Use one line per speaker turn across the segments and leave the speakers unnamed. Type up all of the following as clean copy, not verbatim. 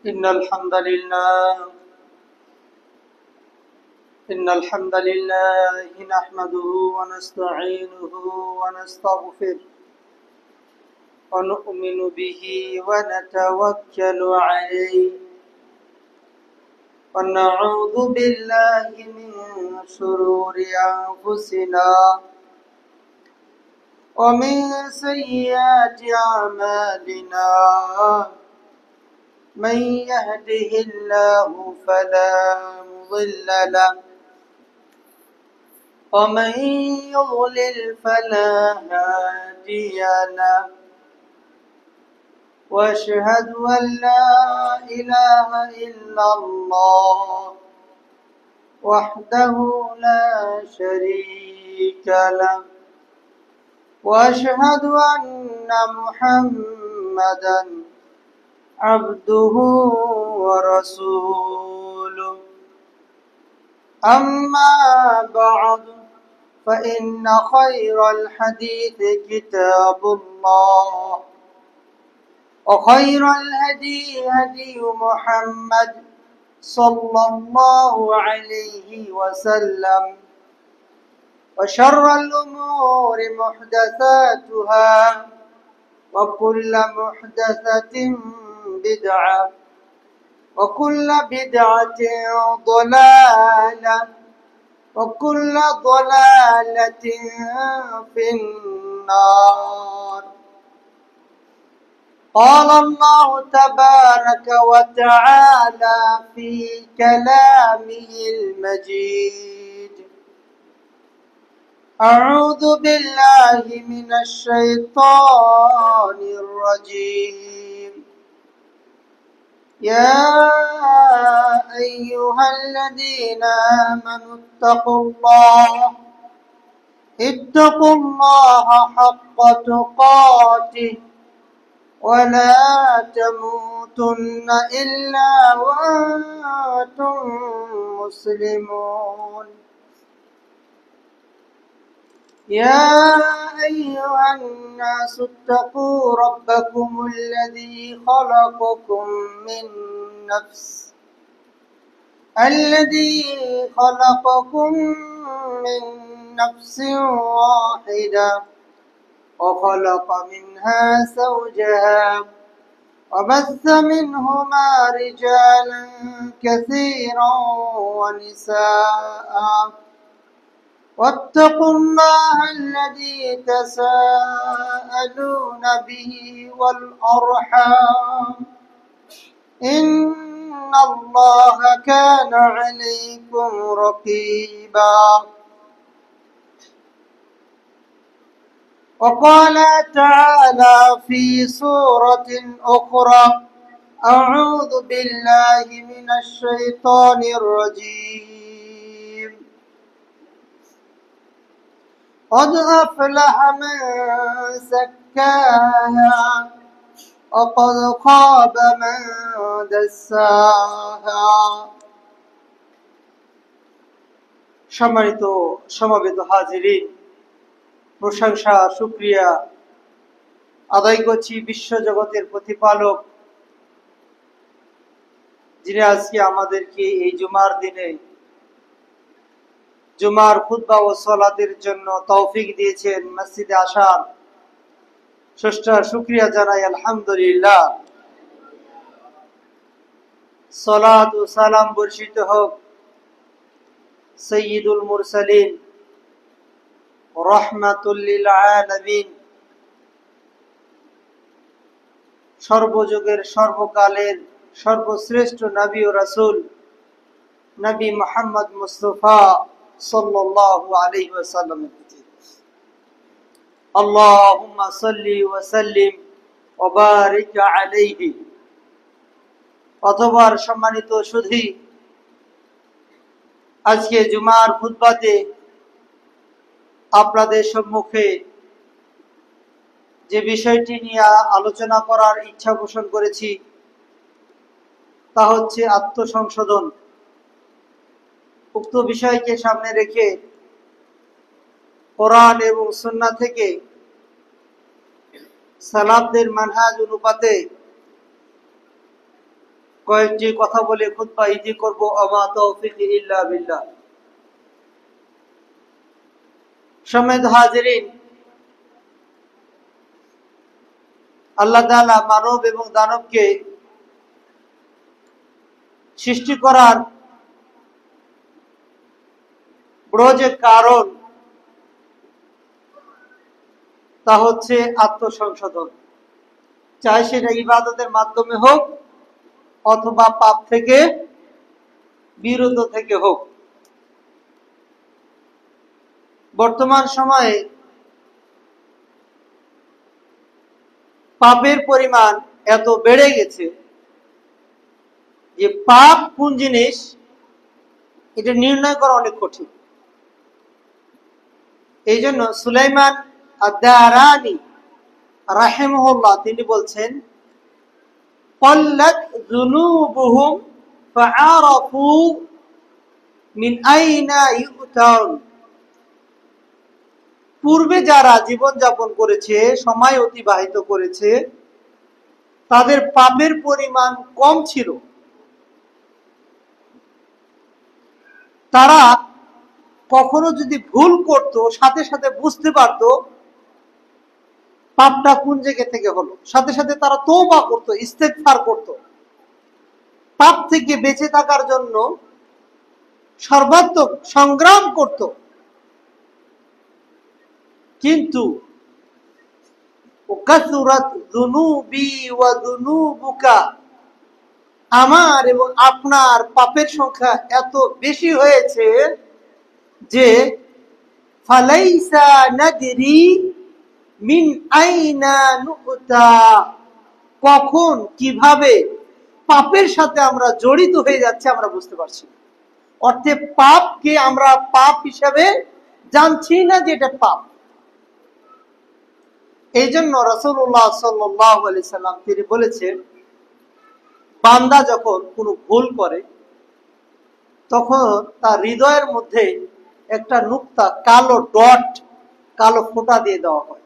إن الحمد لله نحمده ونستعينه ونستغفره ونؤمن به ونتوكل عليه ونعوذ بالله من شرور أنفسنا ومن سيئات أعمالنا من يهده الله فلا مضل له ومن يضلل فلا هادي له واشهد أن لا إله إلا الله وحده لا شريك له واشهد أن محمدا عبده ورسوله أما بعد فإن خير الحديث كتاب الله وخير الهدي هدي محمد صلى الله عليه وسلم وشر الأمور محدثاتها وكل محدثة بدعة وكل بدعة ضلالة وكل ضلالة في النار. قال الله تبارك وتعالى في كلامه المجيد: أعوذ بالله من الشيطان الرجيم. يا أيها الذين آمنوا اتقوا الله حق تقاته ولا تموتن إلا وأنتم مسلمون. يا أيها الناس اتقوا ربكم الذي خلقكم من نفس واحدة وخلق منها زوجها وبث منهما رجالا كثيرا ونساء واتقوا الله الذي تساءلون به والأرحام إن الله كان عليكم رقيبا. وقال تعالى في سورة أخرى: أعوذ بالله من الشيطان الرجيم. قد أفلح من زكاها وقد خاب من دساها. সম্মানিত সমবেত হাজিরিন, প্রশংসা শুকরিয়া আদায় করছি বিশ্ব জগতের প্রতিপালক, যিনি আজকে আমাদেরকে এই জুমার দিনে জুমার খুতবা ও সালাতের জন্য তৌফিক দিয়েছেন, মসজিদে আসার স্রষ্টার শুকরিয়া জানাই আলহামদুলিল্লাহ। সালাত ও সালাম বর্ষিত হোক সাইয়্যিদুল মুরসালিন রাহমাতুল লিল আলামিন, সর্বযুগের সর্বকালের সর্বশ্রেষ্ঠ নবী ও রাসূল নবী মুহাম্মদ মুস্তাফা সাল্লাল্লাহু আলাইহি ওয়াসাল্লাম। আল্লাহুম্মা সাল্লি ওয়া সাল্লিম ওয়া বারিক আলাইহি। অতঃপর সম্মানিত সুধী, আজকে জুমার খুতবাতে আপনাদের সম্মুখে যে বিষয়টি নিয়ে আলোচনা করার ইচ্ছা পোষণ করেছি তা হচ্ছে আত্মসংশোধন। উক্ত বিষয়কে সামনে রেখে কোরআন এবং সুন্নাহ থেকে সালাফদের মানহাজ অনুপাতে কয়েকটি কথা বলে খুতবা ইতি করব। আমা তৌফিকি ইল্লা বিল্লাহ। সম্মানিত হাজিরিন, আল্লাহ তাআলা মানব এবং দানবকে সৃষ্টি করার বড় যে কারণ তা হচ্ছে আত্মসংশোধন। চাই সেটা ইবাদতের মাধ্যমে হোক অথবা পাপ থেকে বিরত থেকে হোক। বর্তমান সময়ে পাপের পরিমাণ এত বেড়ে গেছে যে পাপ কোন জিনিস এটা নির্ণয় করা অনেক কঠিন। এই জন্য সুলাইমান আদ-দারানি রাহিমাহুল্লাহ তিনি বলছেন, ক্বাল্লাত যুনুবুহুম ফাআরাফু মিন আইনা ইউতাউন। পূর্বে যারা জীবন যাপন করেছে, সময় অতিবাহিত করেছে, তাদের পাপের পরিমাণ কম ছিল। তারা কখনো যদি ভুল করত, সাথে সাথে বুঝতে পারত পাপটা কোন জায়গা থেকে হলো, সাথে সাথে তারা তওবা করত, ইস্তেগফার করত, পাপ থেকে বেঁচে থাকার জন্য সর্বাত্মক সংগ্রাম করত। কিন্তু কাসুরাত যুনুবি ওয়া যুনুবুকা, আমার এবং আপনার পাপের সংখ্যা এত বেশি হয়েছে যে ফালাইসা নাদরি মিন আইনা নুতা, কখন কিভাবে পাপের সাথে আমরা জড়িত হয়ে যাচ্ছে আমরা বুঝতে পারছি না। অর্থে পাপকে আমরা পাপ হিসাবে জানছি না যে এটা পাপ। এই জন্য রাসূলুল্লাহ সাল্লাল্লাহু আলাইহি সাল্লাম তিনি বলেছেন, বান্দা যখন কোনো ভুল করে তখন তার হৃদয়ের মধ্যে একটা নুক্তা, কালো ডট, কালো ফোঁটা দিয়ে দেওয়া হয়।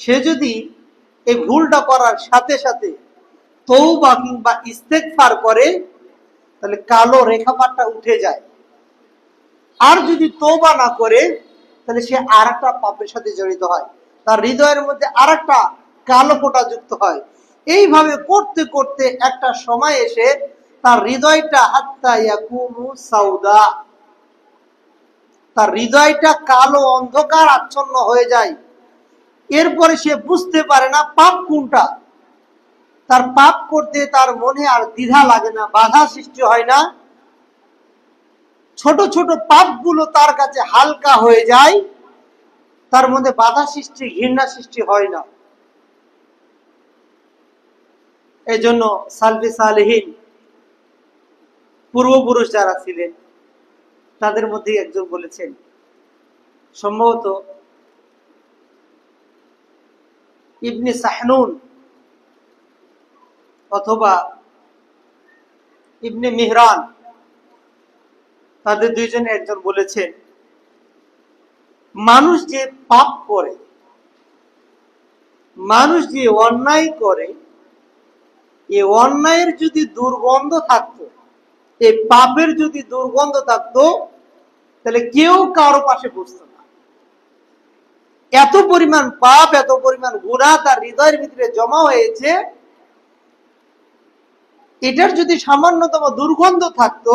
সে যদি এই ভুলটা করার সাথে সাথে তওবা কিংবা ইস্তেগফার করে তাহলে কালো রেখাপাতটা উঠে যায়। আর যদি তওবা না করে তাহলে সে আরেকটা পাপের সাথে জড়িত হয়, তার হৃদয়ের মধ্যে আরেকটা কালো ফোঁটা যুক্ত হয়। এইভাবে করতে করতে একটা সময় এসে তার হৃদয়টা হাত্তা ইয়াকুনু সাউদা, তার হৃদয়টা কালো অন্ধকার আচ্ছন্ন হয়ে যায়। এরপরে সে বুঝতে পারে না পাপ কোনটা। তার পাপ করতে তার মনে আর দ্বিধা লাগে না, বাধা সৃষ্টি হয় না। ছোট ছোট পাপগুলো তার কাছে হালকা হয়ে যায়, তার মধ্যে বাধা সৃষ্টি, ঘৃণা সৃষ্টি হয় না। এই জন্য সালফে সালেহীন পূর্বপুরুষ যারা ছিলেন তাদের মধ্যে একজন বলেছেন, সম্ভবত ইবনে সাহনুন অথবা ইবনে মিহরান, তাদের দুইজনে একজন বলেছেন, মানুষ যে পাপ করে, মানুষ যে অন্যায় করে, এই অন্যায়ের যদি দুর্গন্ধ থাকতো, এই পাপের যদি দুর্গন্ধ থাকতো তাহলে কেউ কারো পাশে বসতো না। এত পরিমাণ পাপ, এত পরিমাণ গুনাহ তার হৃদয়ের ভিতরে জমা হয়েছে, এটার যদি সামান্যতম দুর্গন্ধ থাকতো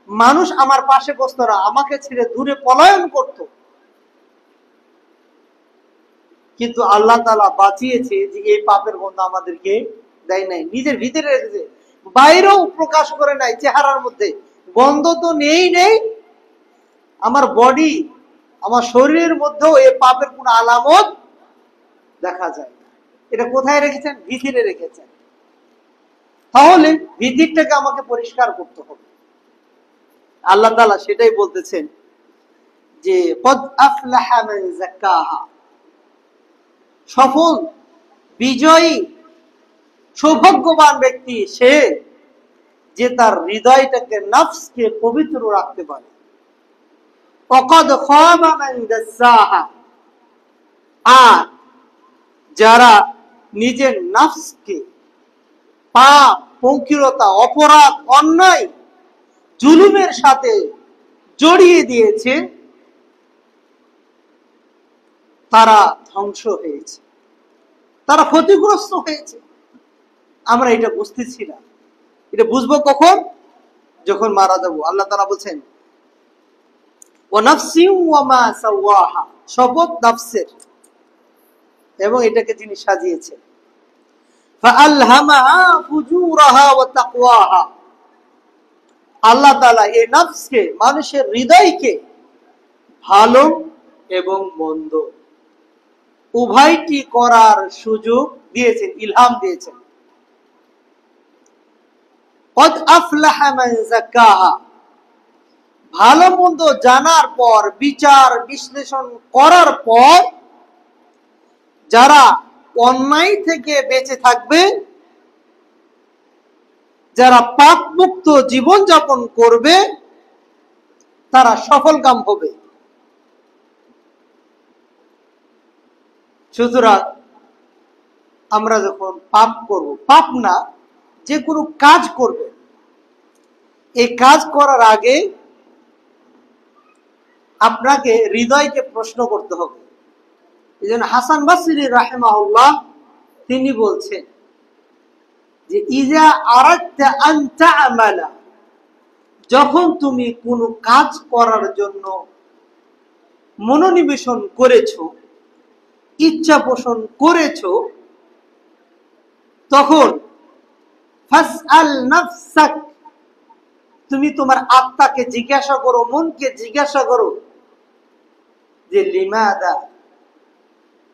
মানুষ আমার পাশে বসতো না, আমাকে ছেড়ে দূরে পলায়ন করত। কিন্তু আল্লাহ তাআলা বাঁচিয়েছে যে এই পাপের গন্ধ আমাদেরকে দেয় নাই, নিজের ভিতরে রেখেছে, বাইরেও প্রকাশ করে নাই। চেহারার মধ্যে গন্ধ তো নেই, আমার বডি, আমার শরীরের মধ্যেও এই পাপের কোন আলামত দেখা যায় না। এটা কোথায় রেখেছেন? ভিতরে রেখেছেন। তাহলে ভিতরটাকে আমাকে পরিষ্কার করতে হবে। আল্লাহ তাআলা সেটাই বলতেছেন যে কদ আফলাহা মান যাক্কাহা, সফল বিজয়ী সৌভাগ্যবান ব্যক্তি সে যে তার হৃদয়টাকে, নফসকে পবিত্র রাখতে পারে। ওয়াকাদ খাবা মান দাসাহা, আর যারা নিজের নফসকে পাপ পঙ্কিলতা, অপরাধ, অন্যায়, জুলুমের সাথে জড়িয়ে দিয়েছে, তারা ধ্বংস হয়েছে, তারা ক্ষতিগ্রস্ত হয়েছে। আমরা এটা বুঝতেছি না। এটা বুঝবো কখন? যখন মারা যাবো। আল্লাহ তাআলা বলছেন, ওয়া নাফসিন ওয়া মা সাওয়াহা, শপথ নাফসের, এবং এটাকে যিনি সাজিয়েছেন। ফাআলহামাহা ফুজুরাহা ওয়া তাকওয়াহা, আল্লাহ তাআলা এই নফসকে, মানুষের হৃদয়কে ভালো এবং মন্দ উভয়টি করার সুযোগ দিয়েছেন, ইলহাম দিয়েছেন। কদ আফলাহা মান যাক্কাহা, ভালো মন্দ জানার পর, বিচার বিশ্লেষণ করার পর যারা অন্যায় থেকে বেঁচে থাকবে, যারা পাপ মুক্ত জীবন যাপন করবে, তারা সফলকাম হবে। সুতরাং আমরা যখন পাপ করব, পাপ না, যে কোনো কাজ করবে, এই কাজ করার আগে আপনাকে হৃদয়কে প্রশ্ন করতে হবে। এই জন্য হাসান বসরি রাহিমাহুল্লাহ তিনি বলছেন যে ইজা আরাদতা আন তা'মালা, যখন তুমি কোনো কাজ করার জন্য মনোনিবেশন করেছো, ইচ্ছা পোষণ করেছো, তখন ফাসআল নাফসাক, তুমি তোমার আত্মাকে জিজ্ঞাসা করো, মনকে জিজ্ঞাসা করো যে লিমাদা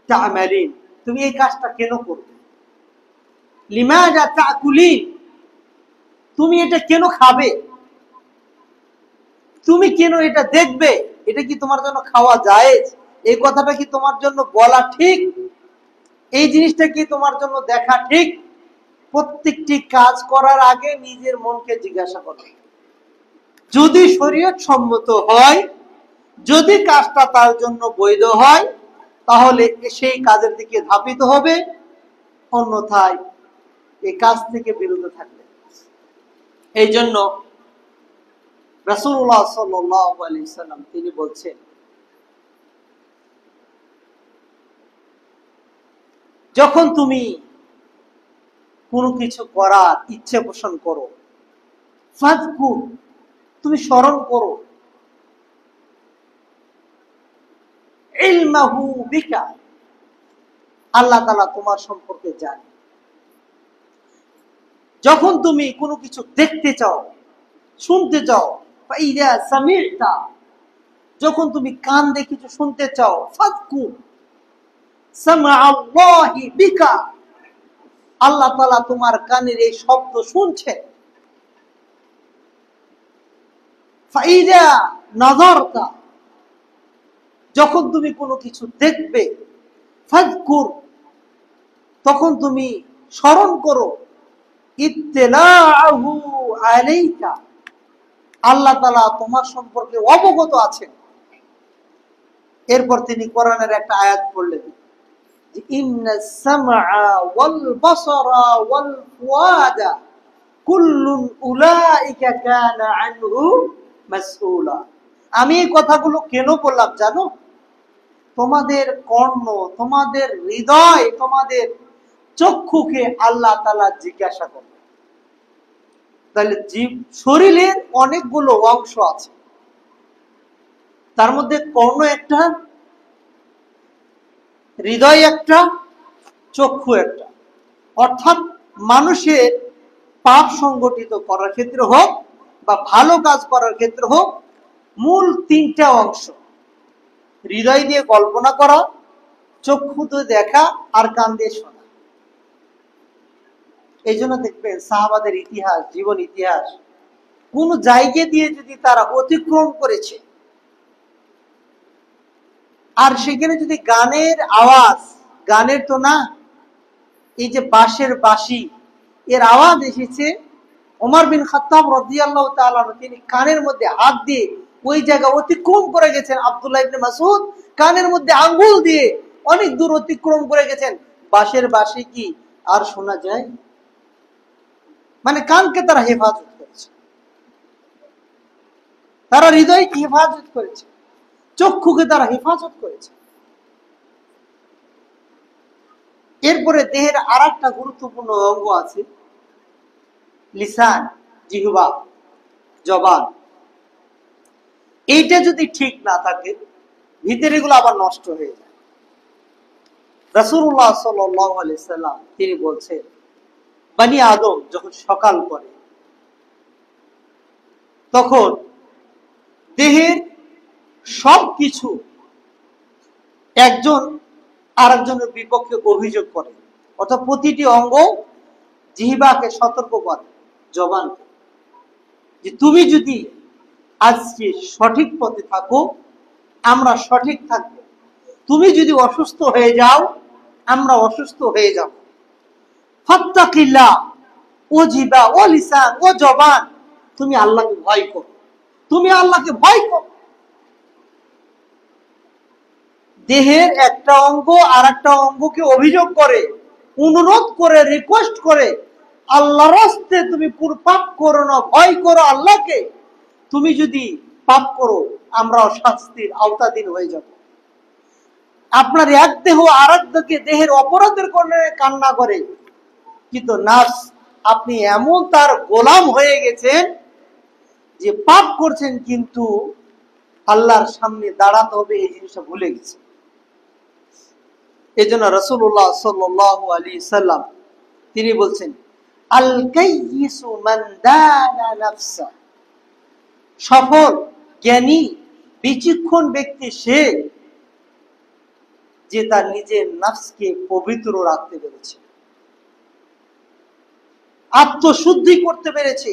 তা'মালিন, তুমি এই কাজটা কেন করবে? লিমাদা তাকুলিন, তুমি এটা কেন খাবে? তুমি কেন এটা দেখবে? এটা কি তোমার জন্য খাওয়া জায়েজ? এই কথাটা কি তোমার জন্য বলা ঠিক? এই জিনিসটা কি তোমার জন্য দেখা ঠিক? প্রত্যেকটি কাজ করার আগে নিজের মনকে জিজ্ঞাসা করবে। যদি শরীয়ত সম্মত হয়, যদি কাজটা তার জন্য বৈধ হয়, তাহলে সেই কাজের দিকে ধাবিত হবে, অন্যথায় এই কাজ থেকে বিরত থাকবে। এই জন্য রাসূলুল্লাহ সাল্লাল্লাহু আলাইহি ওয়াসাল্লাম তিনি বলছেন, যখন তুমি কোনো কিছু করার ইচ্ছে পোষণ করো, ফাযকুর, তুমি স্মরণ করো, ইলমাহু বিকা, আল্লাহ তাআলা তোমার সম্পর্কে জানে। যখন তুমি কোনো কিছু দেখতে চাও, শুনতে চাও, ফাইদা সামি'তা, যখন তুমি কান দিয়ে কিছু শুনতে চাও, ফাযকুর সামআল্লাহি বিকা, আল্লাহ তাআলা তোমার কানের এই শব্দ শুনছেন। ফাইদা নাযারতা, যখন তুমি কোনো কিছু দেখবে, ফাযকুর, তখন তুমি স্মরণ করো, ইত্তিলাআহু আলাইকা, আল্লাহ তাআলা তোমার সম্পর্কে অবগত আছেন। এরপর তিনি কোরআনের একটা আয়াত পড়লেন, যে ইন্নাস সামআ ওয়াল বাসারা ওয়াল ফুআদা কুল্লুন উলাইকা কানা আনহু মাসউলা। আমি এই কথাগুলো কেন বললাম জানো? তোমাদের কর্ণ, তোমাদের হৃদয়, তোমাদের চক্ষুকে আল্লাহ তাআলা জিজ্ঞাসা করবে। তাহলে জীব শরীরের অনেকগুলো অংশ আছে, তার মধ্যে কর্ণ একটা, হৃদয় একটা, চক্ষু একটা। অর্থাৎ মানুষের পাপ সংগঠিত করার ক্ষেত্রে হোক বা ভালো কাজ করার ক্ষেত্রে হোক, মূল তিনটা অংশ: হৃদয় দিয়ে কল্পনা করা, চক্ষু দিয়ে দেখা, আর কান দিয়ে শোনা। এই জন্য দেখবেন সাহাবাদের ইতিহাস, জীবন ইতিহাস, কোন জায়গা দিয়ে যদি তারা অতিক্রম করেছে, আর সেখানে যদি গানের আওয়াজ, গানের তো না, এই যে বাঁশের বাঁশি, এর আওয়াজ এসেছে, ওমর বিন খাত্তাব রাদিয়াল্লাহু তাআলা তিনি কানের মধ্যে হাত দিয়ে ওই জায়গা অতিক্রম করে গেছেন। আব্দুল্লাহ ইবনে মাসউদ কানের মধ্যে আঙ্গুল দিয়ে অনেক দূর অতিক্রম করে গেছেন। বাঁশের বাঁশি কি আর শোনা যায়? মানে কানকে তারা হেফাজত করেছে, তারা হৃদয়কে হেফাজত করেছে, চক্ষুকে তারা হেফাজত করেছে। এরপরে দেহের আর একটা গুরুত্বপূর্ণ অঙ্গ আছে লিসান, জিহ্বা, জবান। এইটা যদি ঠিক না থাকে ভিতরে এগুলো আবার নষ্ট হয়ে যায়। রাসূলুল্লাহ সাল্লাল্লাহু আলাইহি সাল্লাম তিনি বলছেন, বনি আদম যখন সকাল করে তখন দেহের সবকিছু একজন আরেকজনের বিপক্ষে অভিযোগ করে, অর্থাৎ প্রতিটি অঙ্গ জিহ্বাকে সতর্ক করে, জবানকে, যে তুমি যদি আজকে সঠিক পথে থাকো আমরা সঠিক থাকবো, তুমি যদি অসুস্থ হয়ে যাও আমরা অসুস্থ হয়ে যাব। ফাত্তাকিল্লাহ, ও জিহ্বা, ও লিসান, ও জবান, তুমি আল্লাহকে ভয় করো, তুমি আল্লাহকে ভয় করো। দেহের একটা অঙ্গ আর একটা অঙ্গকে অভিযোগ করে, অনুরোধ করে, রিকোয়েস্ট করে, আল্লাহর রাস্তায় তুমি পাপ করো না, ভয় করো আল্লাহকে, তুমি যদি পাপ করো আমরাও শাস্তির আওতাধীন হয়ে যাব। আপনার এক দেহ আর এক দেহের অপরাধের কারণে কান্না করে, কিন্তু নাফস আপনি এমন তার গোলাম হয়ে গেছেন যে পাপ করছেন কিন্তু আল্লাহর সামনে দাঁড়াতে হবে এই জিনিসটা ভুলে গেছে। এই জন্য রাসূলুল্লাহ সাল্লাল্লাহু আলাইহি সাল্লাম তিনি বলছেন, আল কাইয়িসু মান দানা নাফসা, সফল জ্ঞানী বিচক্ষণ ব্যক্তি সে যে তার নিজের নফসকে পবিত্র রাখতে পেরেছে, আত্মশুদ্ধি করতে পেরেছে,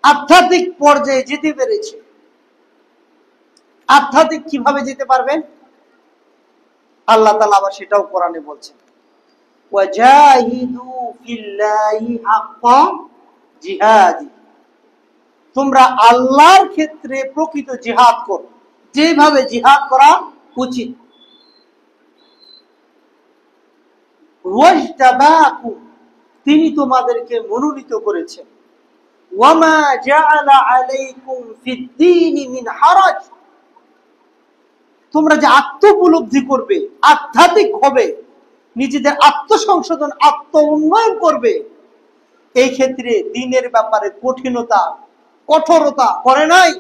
আধ্যাত্মিক পর্যায়ে যেতে পেরেছে। আধ্যাত্মিক কিভাবে যেতে পারবেন আল্লাহ তাআলা আবার সেটাও কোরআনে বলছেন, ওয়াজাহিদু ফিল্লাহি হাক্কা জিহাদি, তোমরা আল্লাহর ক্ষেত্রে প্রকৃত জিহাদ করো, যেভাবে জিহাদ করা উচিত। ওয়াজতাবাকুম, তিনি তোমাদেরকে মনোনীত করেছেন। ওয়ামা জাআলা আলাইকুম ফিদ-দীনি মিন হারাজ, তোমরা যে আত্মোপলব্ধি করবে, আধ্যাত্মিক হবে, নিজেদের আত্মসংশোধন, আত্ম উন্নয়ন করবে, এই ক্ষেত্রে দ্বীনের ব্যাপারে কঠিনতা, কঠোরতা করে নাই।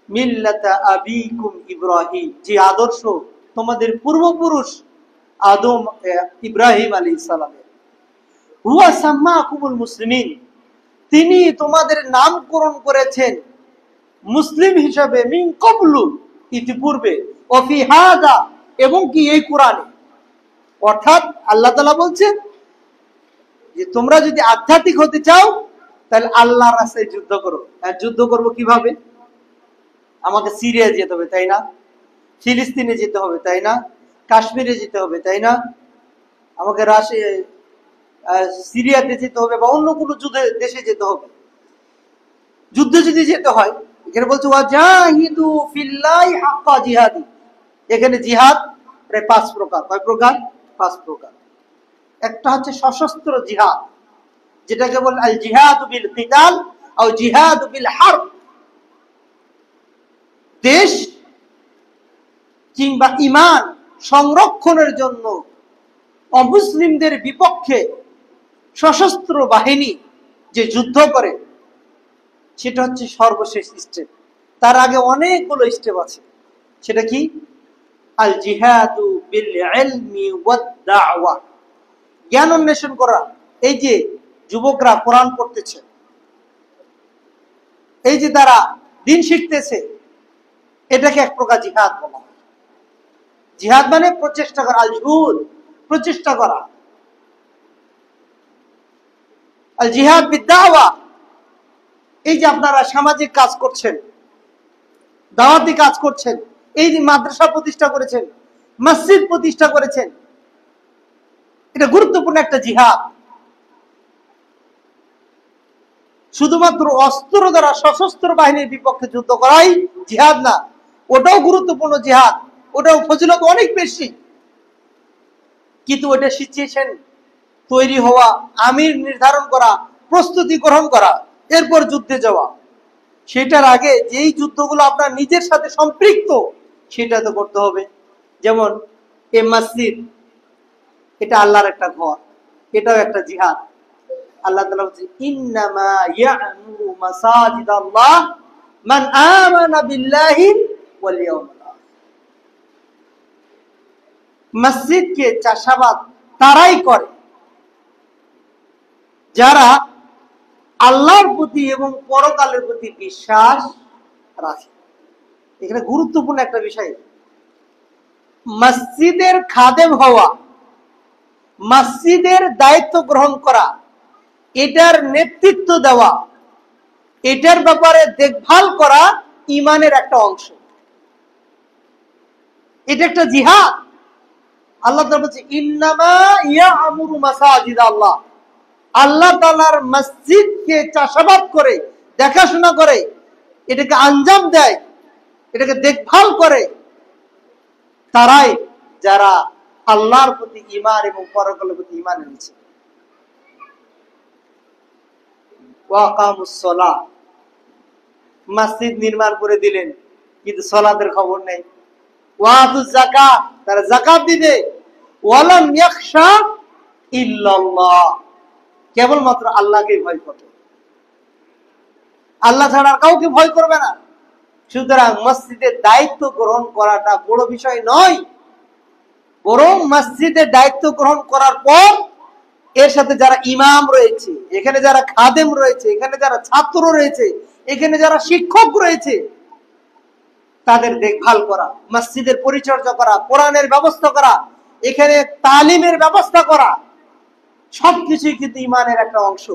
মিল্লাতা আবিকুম ইব্রাহিম, যে আদর্শ তোমাদের পূর্বপুরুষ আদম ইব্রাহিম আলাইহিস সালামের। হুয়া সাম্মাকুমুল মুসলিমিন, তিনি তোমাদের নামকরণ করেছেন মুসলিম হিসাবে, মিন ক্বাবলু, ইতিপূর্বে, ওয়া ফি হাদা, এবং কি এই কোরআনে। অর্থাৎ আল্লাহ তাআলা বলছেন যে তোমরা যদি আধ্যাত্মিক হতে চাও তাহলে আল্লাহর রাস্তায় যুদ্ধ করো। আর যুদ্ধ করব কিভাবে? আমাকে সিরিয়া যেতে হবে তাই না, ফিলিস্তিনে যেতে হবে তাই না, কাশ্মীরে যেতে হবে তাই না, আমাকে সিরিয়াতে যেতে হবে বা অন্য কোনো দেশে যেতে হবে। যুদ্ধে যদি যেতে হয়, এখানে বলছে ওয়াজাহিদু ফিল্লাহি হাক্কা জিহাদি, এখানে জিহাদ প্রায় 5 প্রকার। কয় প্রকার? 5 প্রকার। একটা হচ্ছে সশস্ত্র জিহাদ, যেটাকে বলে আল জিহাদু বিল কিতাল আও জিহাদু বিল হারব। দেশ কিংবা ঈমান সংরক্ষণের জন্য অমুসলিমদের বিপক্ষে সশস্ত্র বাহিনী যে যুদ্ধ করে, সেটা হচ্ছে সর্বশেষ স্টেপ। তার আগে অনেকগুলো স্টেপ আছে। সেটা কি? আল জিহাদু বিল ইলমি ওয়াদ দাওয়া, জ্ঞান অন্বেষণ করা। এই যে যুবকরা কোরআন পড়তেছে, এই যে তারা দিন শিখতেছে, এটাকে এক প্রকার জিহাদ বলা হয়। জিহাদ মানে প্রচেষ্টা করা, আল জুহুদ, প্রচেষ্টা করা। আল জিহাদ বিদ দাওয়া, এই যে আপনারা সামাজিক কাজ করছেন, দাওয়াতি কাজ করছেন, এই যে মাদ্রাসা প্রতিষ্ঠা করেছেন, মসজিদ প্রতিষ্ঠা করেছেন, এটা গুরুত্বপূর্ণ একটা জিহাদ। শুধুমাত্র অস্ত্র দ্বারা সশস্ত্র বাহিনীর বিপক্ষে যুদ্ধ করাই জিহাদ না, ওটাও গুরুত্বপূর্ণ জিহাদ, ওটাও ফজিলত অনেক বেশি, কিন্তু ওটা সিচুয়েশন তৈরি হওয়া, আমির নির্ধারণ করা, প্রস্তুতি গ্রহণ করা, এরপর যুদ্ধে যাওয়া। সেটার আগে যেই যুদ্ধগুলো আপনার নিজের সাথে সম্পৃক্ত সেটা তো করতে হবে। যেমন এই মসজিদ, এটা আল্লাহর একটা ঘর, এটাও একটা জিহাদ। আল্লাহ তাআলা বলছে ইন্নামা ইয়া'মুরু মাসাজিদাল্লাহ মান আমানা বিল্লাহি ওয়াল ইয়াউমিল আখির। মসজিদকে চাষাবাদ তারাই করে যারা আল্লাহর প্রতি এবং পরকালের প্রতি বিশ্বাস রাখে। এখানে গুরুত্বপূর্ণ একটা বিষয়, মসজিদের খাদেম হওয়া, মসজিদের দায়িত্ব গ্রহণ করা, এটার নেতৃত্ব দেওয়া, এটার ব্যাপারে দেখভাল করা ঈমানের একটা অংশ। এটা একটা জিহাদ। আল্লাহ তাআলা বলছে ইন্নামা ইয়া'মুরু মাসাজিদাল্লাহ। আল্লাহ তাআলার মসজিদকে চাষাবাদ করে, দেখাশোনা করে, এটাকে আঞ্জাম দেয়, এটাকে দেখভাল করে তারাই যারা আল্লাহর প্রতি ঈমান এবং পরকালের প্রতি ঈমান এনেছে। ওয়াকামুস সালাহ, মসজিদ নির্মাণ করে দিলেন কিন্তু সালাতের খবর নেই। ওয়াতুজ যাকাত, তারা যাকাত দিবে। ওয়ালাম ইয়াখশা ইল্লাল্লাহ, কেবলমাত্র আল্লাহকে ভয় করবে, আল্লাহ ছাড়া আর কাউকে ভয় করবে না। সুতরাং মসজিদের দায়িত্ব গ্রহণ করাটা বড় বিষয় নয়, বরং মসজিদের দায়িত্ব গ্রহণ করার পর এর সাথে যারা ইমাম রয়েছে, এখানে যারা খাদেম রয়েছে, এখানে যারা ছাত্র রয়েছে, এখানে যারা শিক্ষক রয়েছে, তাদের দেখভাল করা, মসজিদের পরিচর্যা করা, কোরআনের ব্যবস্থা করা, এখানে তালিমের ব্যবস্থা করা, সবকিছুই কিন্তু ইমানের একটা অংশ,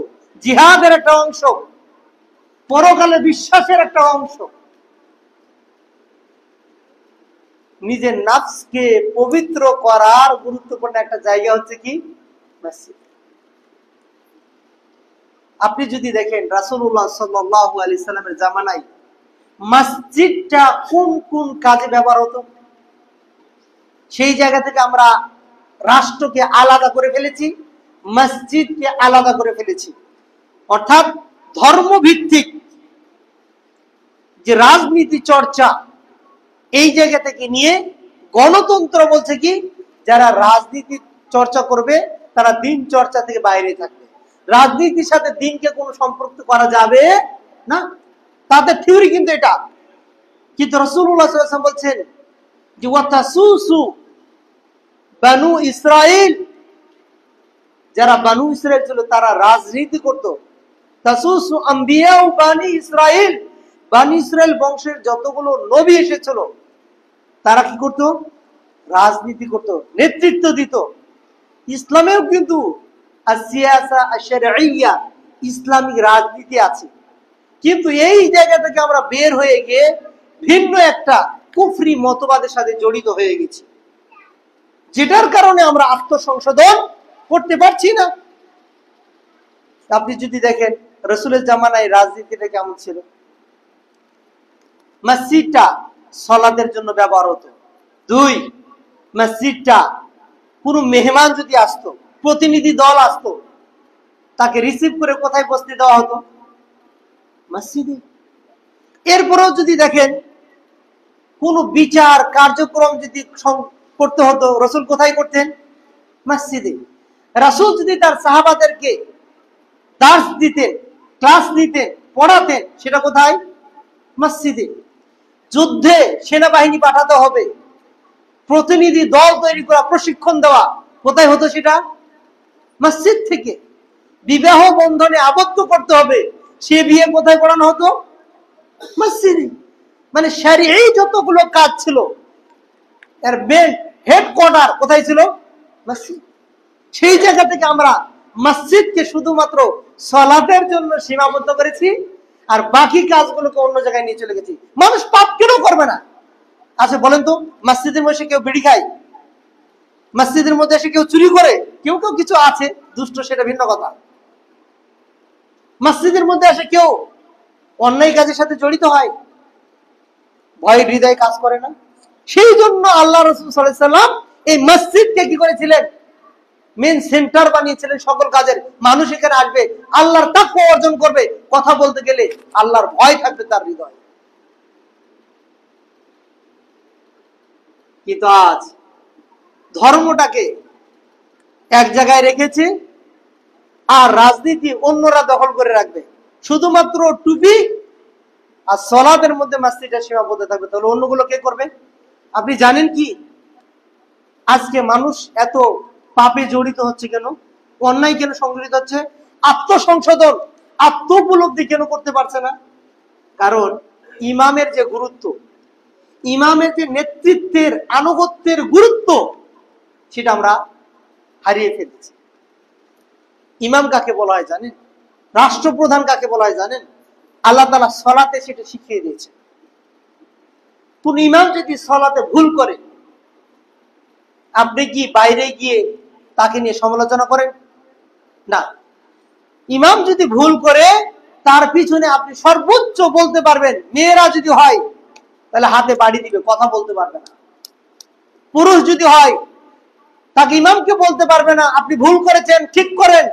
জিহাদের একটা অংশ, পরকালে বিশ্বাসের একটা অংশ। নিজের নফসকে পবিত্র করার গুরুত্বপূর্ণ একটা জায়গা হচ্ছে কি মসজিদ। আপনি যদি দেখেন রাসূলুল্লাহ সাল্লাল্লাহু আলাইহি সাল্লামের জামানায় মসজিদটা কোন কোন কাজে ব্যবহার হতো, সেই জায়গা থেকে আমরা রাষ্ট্রকে আলাদা করে ফেলেছি, মসজিদকে আলাদা করে ফেলেছি। অর্থাৎ ধর্মভিত্তিক যে রাজনীতি চর্চা, এই জায়গা থেকে নিয়ে গণতন্ত্র বলছে কি যারা রাজনীতি চর্চা করবে তারা দিন চর্চা থেকে বাইরে থাকবে, রাজনীতির সাথে দিনকে কোনো সম্পর্ক করা যাবে না, তাদের থিওরি কিন্তু এটা। কিন্তু রাসূলুল্লাহ সাল্লাল্লাহু আলাইহি ওয়াসাল্লাম বলছেন যে ওয়াতাসুসু বানু ইসরাইল, যারা বানু ইসরাইল ছিল তারা রাজনীতি করত। তাসুসু আম্বিয়াউ বানি ইসরাইল, বানি ইসরাইল বংশের যতগুলো নবী এসেছিল তারা কি করত, রাজনীতি করত, নেতৃত্ব দিত। ইসলামেও কিন্তু আসিয়াসা আশ-শারঈয়্যা, ইসলামিক রাজনীতি আছে। কিন্তু এই জায়গা থেকে আমরা বের হয়ে গিয়ে ভিন্ন একটা কুফরি মতবাদের সাথে জড়িত হয়ে গেছি, যেটার কারণে আমরা আত্মসংশোধন করতে পারছি না। আপনি যদি দেখেন রাসূলের জামানায় রাজনীতিটা কেমন ছিল, মসজিদটা সালাতের জন্য ব্যবহার হতো। 2, মসজিদটা কোনো মেহমান যদি আসতো, প্রতিনিধি দল আসতো, তাকে রিসিভ করে কোথায় বসতে দেওয়া হতো, মসজিদে। এরপরেও যদি দেখেন কোনো বিচার কার্যক্রম যদি করতে হতো, রাসূল কোথায় করতেন, মসজিদে। রাসূল যদি তার সাহাবাদেরকে দার্স দিতেন, ক্লাস নিতেন, পড়াতেন, সেটা কোথায়, মসজিদে। যুদ্ধে সেনাবাহিনী পাঠাতে হবে, প্রতিনিধি দল তৈরি করা, প্রশিক্ষণ দেওয়া, কোথায় হতো সেটা, মসজিদ থেকে। বিবাহ বন্ধনে আবদ্ধ করতে হবে, সে বিয়ে কোথায় করানো হতো, মসজিদে। মানে শরীয়ী যতগুলো কাজ ছিল এর মেন হেডকোয়ার্টার কোথায় ছিল, মসজিদ। সেই জায়গা থেকে আমরা মসজিদকে শুধুমাত্র সালাতের জন্য সীমাবদ্ধ করেছি, আর বাকি কাজগুলোকে অন্য জায়গায় নিয়ে চলে গেছি। মানুষ পাপ কেন করবে না? আচ্ছা বলেন তো, মসজিদের মধ্যে কেউ বিড়ি খায়, মসজিদের মধ্যে এসে কেউ চুরি করে, কেউ কেউ কিছু আছে দুষ্ট, সেটা ভিন্ন কথা। মসজিদের মধ্যে এসে কেউ অন্যায় কাজের সাথে জড়িত হয়, ভয় হৃদয় কাজ করে না। সেই জন্য আল্লাহ রাসূল সাল্লাল্লাহু আলাইহি সাল্লাম এই মসজিদকে কি করেছিলেন, মেন সেন্টার বানিয়েছিলেন সকল কাজের। মানুষ এখানে আসবে, আল্লাহর তাকওয়া অর্জন করবে, কথা বলতে গেলে আল্লাহর ভয় থাকবে তার হৃদয়ে। কিন্তু আজ ধর্মটাকে এক জায়গায় রেখেছে, আর রাজনীতি অন্যরা দখল করে রাখবে। শুধুমাত্র টুপি আর সলাতের মধ্যে মসজিদটা সীমাবদ্ধ থাকবে, তাহলে অন্যগুলো কে করবে? আপনি জানেন কি আজকে মানুষ এত পাপে জড়িত হচ্ছে কেন? অন্যায় কেন সংগঠিত হচ্ছে? আত্মসংশোধন, আত্ম উপলব্ধি কেন করতে পারছে না? কারণ ইমামের যে গুরুত্ব, ইমামের যে নেতৃত্বের আনুগত্যের গুরুত্ব, সেটা আমরা হারিয়ে ফেলেছি। ইমাম কাকে বলা হয় জানেন? রাষ্ট্রপ্রধান কাকে বলা হয় জানেন? আল্লাহ তাআলা সলাতে সেটা শিখিয়ে দিয়েছে। কোন ইমাম যদি সলাতে ভুল করে, আপনি কি বাইরে গিয়ে তাকে নিয়ে সমালোচনা করেন? না। ইমাম যদি ভুল করে, তার পিছনে আপনি সর্বোচ্চ বলতে পারবেন। মেয়েরা যদি হয় তাহলে হাতে বাড়ি দিবে, কথা বলতে পারবে না। পুরুষ যদি হয়, তাকে ইমামকে বলতে পারবে না আপনি ভুল করেছেন, ঠিক করেন।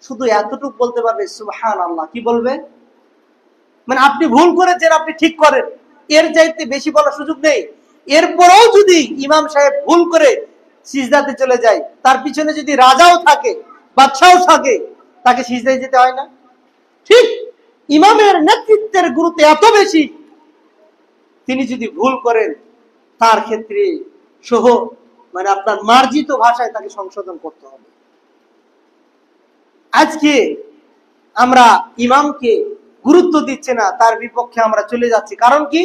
শুধু এতটুকু বলতে পারবে সুবহানাল্লাহ। কি বলবে? মানে আপনি ভুল করেছেন, আপনি ঠিক করেন, এর চাইতে বেশি বলার সুযোগ নেই। এরপরেও যদি ইমাম সাহেব ভুল করে সিজদাতে চলে যায়, তার পিছনে যদি রাজাও থাকে, বাদশাও থাকে, তাকে সিজদায় যেতে হয় না? ঠিক ইমামের নেতৃত্বের গুরুত্ব এত বেশি, তিনি যদি ভুল করেন তার ক্ষেত্রে সহ মানে আপনার মার্জিত ভাষায় তাকে সংশোধন করতে হবে। আজকে আমরা ইমামকে গুরুত্ব দিচ্ছে না, তার বিপক্ষে আমরা চলে যাচ্ছি। কারণ কি?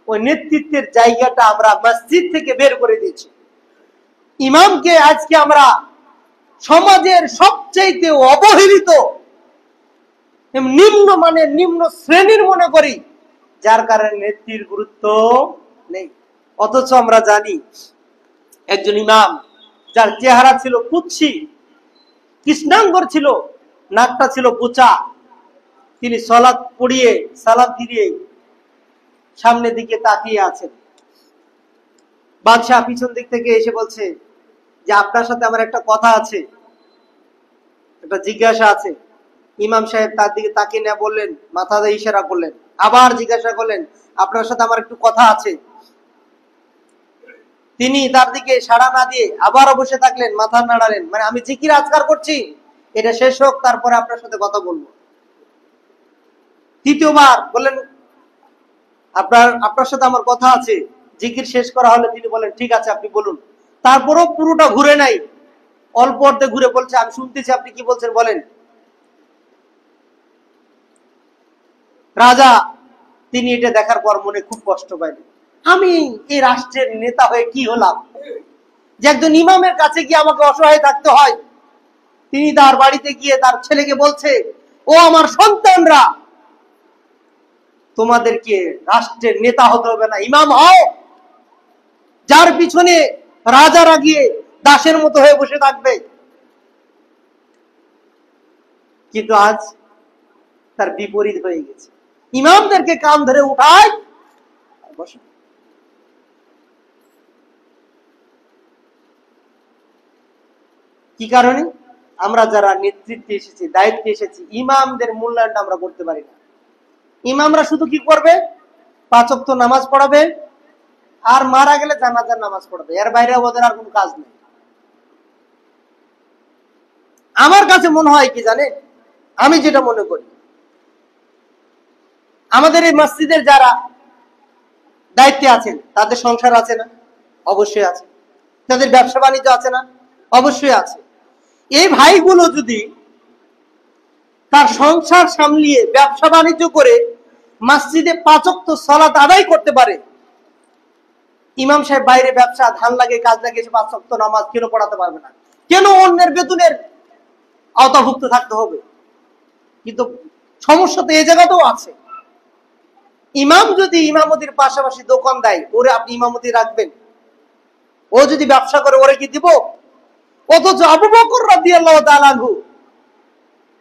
ওই নেতৃত্বের জায়গাটা আমরা মসজিদ থেকে বের করে দিয়েছি। ইমামকে আজকে আমরা সমাজের সবচেয়ে অবহেলিত, নিম্ন মানের, নিম্ন শ্রেণীর মনে করি, যার কারণে নেত্রীর গুরুত্ব নেই। অথচ আমরা জানি একজন ইমাম যার চেহারা ছিল কুৎসি, কৃষ্ণাঙ্গর ছিল, নাকটা ছিল বোচা, তিনি সালাত পড়িয়ে সালাম ফিরিয়ে সামনের দিকে তাকিয়ে আছেন। বাদশাহ পিছন দিক থেকে এসে বলছে যে আপনার সাথে আমার একটা কথা আছে, একটা জিজ্ঞাসা আছে। ইমাম সাহেব তার দিকে তাকিয়ে না বললেন, মাথা দিয়ে ইশারা করলেন, আবার জিজ্ঞাসা করলেন আপনার সাথে আমার একটু কথা আছে। তিনি তার দিকে সাড়া না দিয়ে আবারও বসে থাকলেন, মাথা নাড়ালেন, মানে আমি জিকির আজকার করছি, এটা শেষ হোক, তারপরে আপনার সাথে কথা বলবো। তৃতীয়বার বললেন আপনার সাথে আমার কথা আছে। জিকির শেষ করা হলে তিনি বলেন ঠিক আছে আপনি বলুন। তারপরও পুরোটা ঘুরে নাই, অল্প অর্ধে ঘুরে বলছে আমি শুনতেছি আপনি কি বলছেন বলেন। রাজা তিনি এটা দেখার পর মনে খুব কষ্ট পাইলেন, আমি এই রাষ্ট্রের নেতা হয়ে কি হলাম যে একজন ইমামের কাছে গিয়ে আমাকে অসহায় থাকতে হয়। তিনি তার বাড়িতে গিয়ে তার ছেলেকে বলছে, ও আমার সন্তানরা, তোমাদেরকে রাষ্ট্রের নেতা হতে হবে না, ইমাম হও, যার পিছনে রাজারা গিয়ে দাসের মতো হয়ে বসে থাকবে। কিন্তু আজ তার বিপরীত হয়ে গেছে, ইমামদেরকে কান ধরে উঠায় বসে। কি কারণে? আমরা যারা নেতৃত্বে এসেছি, দায়িত্বে এসেছি, ইমামদের মূল্যায়নটা আমরা করতে পারি না। ইমামরা শুধু কি করবে? 5 ওয়াক্ত নামাজ পড়াবে, আর মারা গেলে জানাজার নামাজ পড়াবে, এর বাইরে ওদের আর কোনো কাজ নেই। আমার কাছে মনে হয় কি জানে, আমি যেটা মনে করি, আমাদের এই মসজিদের যারা দায়িত্বে আছেন তাদের সংসার আছে না? অবশ্যই আছে। তাদের ব্যবসা বাণিজ্য আছে না? অবশ্যই আছে। এই ভাইগুলো যদি তার সংসার সামলিয়ে ব্যবসা বাণিজ্য করে মসজিদে 5 ওয়াক্ত সালাত আদায় করতে পারে, ইমাম সাহেব বাইরে ব্যবসা, ধান লাগে, কাজ লাগে, 5 ওয়াক্ত নামাজ কেন পড়াতে পারবে না? কেন অন্যের বেতনের আওতাভুক্ত থাকতে হবে? কিন্তু সমস্যা তো এই জায়গাতেও আছে। ইমাম যদি ইমামতির পাশাপাশি দোকান দেয়, ওরে আপনি ইমামতি রাখবেন? ও যদি ব্যবসা করে, ওরে কি দিব? অথচ আবু বকর রাদিয়াল্লাহু তাআলা আনহু,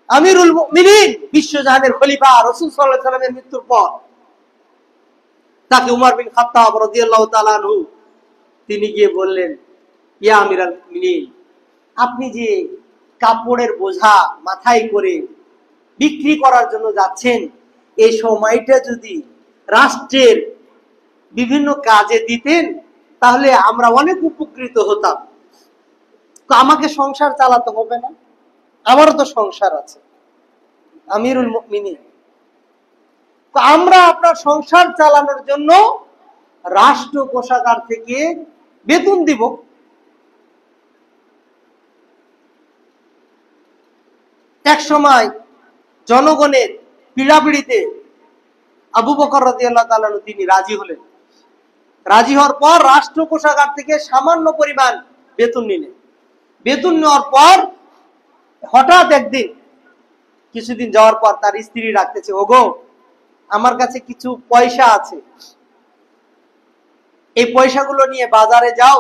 আমিরুল মুমিনিন, বিশ্বজাহানের খলিফা, রাসূল সাল্লাল্লাহু আলাইহি ওয়াসাল্লামের মৃত্যুর পর তাকে উমর বিন খাত্তাব রাদিয়াল্লাহু তাআলা আনহু তিনি গিয়ে বললেন, ইয়া আমিরুল মুমিনিন, আপনি যে কাপড়ের বোঝা মাথায় করে বিক্রি করার জন্য যাচ্ছেন, এই সময়টা যদি রাষ্ট্রের বিভিন্ন কাজে দিতেন তাহলে আমরা অনেক উপকৃত হতাম। তো আমাকে সংসার চালাতে হবে না, আমারও তো সংসার আছে, আমিরুল মুমিনিন। তো আমরা আপনার সংসার চালানোর জন্য রাষ্ট্র কোষাগার থেকে বেতন দিব। এক সময় জনগণের পীড়াপিড়িতে আবু বকর রাদিয়াল্লাহু তাআলা আনহু তিনি রাজি হলেন। রাজি হওয়ার পর রাষ্ট্র কোষাগার থেকে সামান্য পরিমাণ বেতন নিলেন। বেতন নেওয়ার পর হঠাৎ একদিন, কিছুদিন যাওয়ার পর তার স্ত্রী রাখতেছে, ওগো আমার কাছে কিছু পয়সা আছে, এই পয়সাগুলো নিয়ে বাজারে যাও,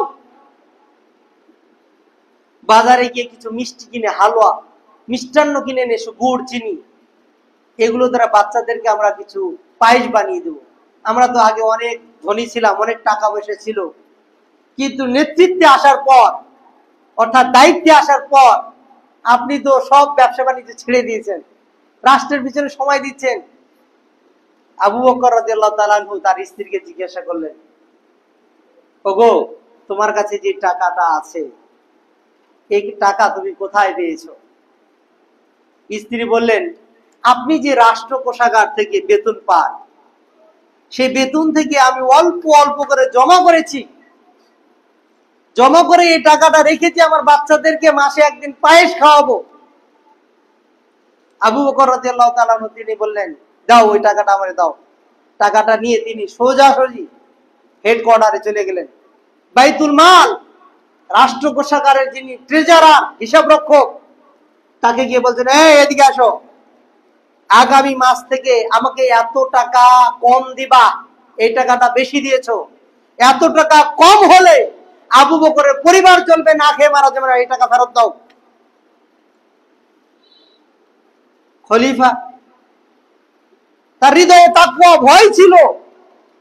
বাজারে গিয়ে কিছু মিষ্টি কিনে, হালুয়া মিষ্টান্ন কিনে এনে এসো, গুড় চিনি, এগুলো দ্বারা বাচ্চাদেরকে আমরা কিছু পায়েস বানিয়ে দেবো। আমরা তো আগে অনেক ধনী ছিলাম, অনেক টাকা পয়সা ছিল, কিন্তু নেতৃত্বে আসার পর, অর্থাৎ দায়িত্বে আসার পর আপনি তো সব ব্যবসা বাণিজ্য ছেড়ে দিয়েছেন, রাষ্ট্রের পিছনে সময় দিচ্ছেন। আবু বকর রাদিয়াল্লাহু তাআলা আনহু তার স্ত্রীকে জিজ্ঞাসা করলেন, ওগো তোমার কাছে যে টাকাটা আছে, এই টাকা তুমি কোথায় পেয়েছো? স্ত্রী বললেন, আপনি যে রাষ্ট্র কোষাগার থেকে বেতন পান, সেই বেতন থেকে আমি অল্প অল্প করে জমা করেছি, জমা করে এই টাকাটা রেখেছি আমার বাচ্চাদেরকে মাসে একদিন পায়েস খাওয়াবো। আবু বকর রাদিয়াল্লাহু তাআলা আনহু তিনি বললেন, দাও ওই টাকাটা আমারে দাও। টাকাটা নিয়ে তিনি সোজাসুজি হেডকোয়ার্টারে চলে গেলেন। বাইতুল মাল, রাষ্ট্র কোষাগারের যিনি ট্রেজারার, হিসাব রক্ষক, তাকে গিয়ে বলছেন, এই এদিকে আসো, আগামী মাস থেকে আমাকে এত টাকা কম দিবা, এই টাকাটা বেশি দিয়েছো, এত টাকা কম হলে আবু বকরের পরিবার চলবে, না খেয়ে মারা যাবে না, এই টাকা ফেরত দাও। খলিফা, তার হৃদয়ে তাকওয়া ভয় ছিল,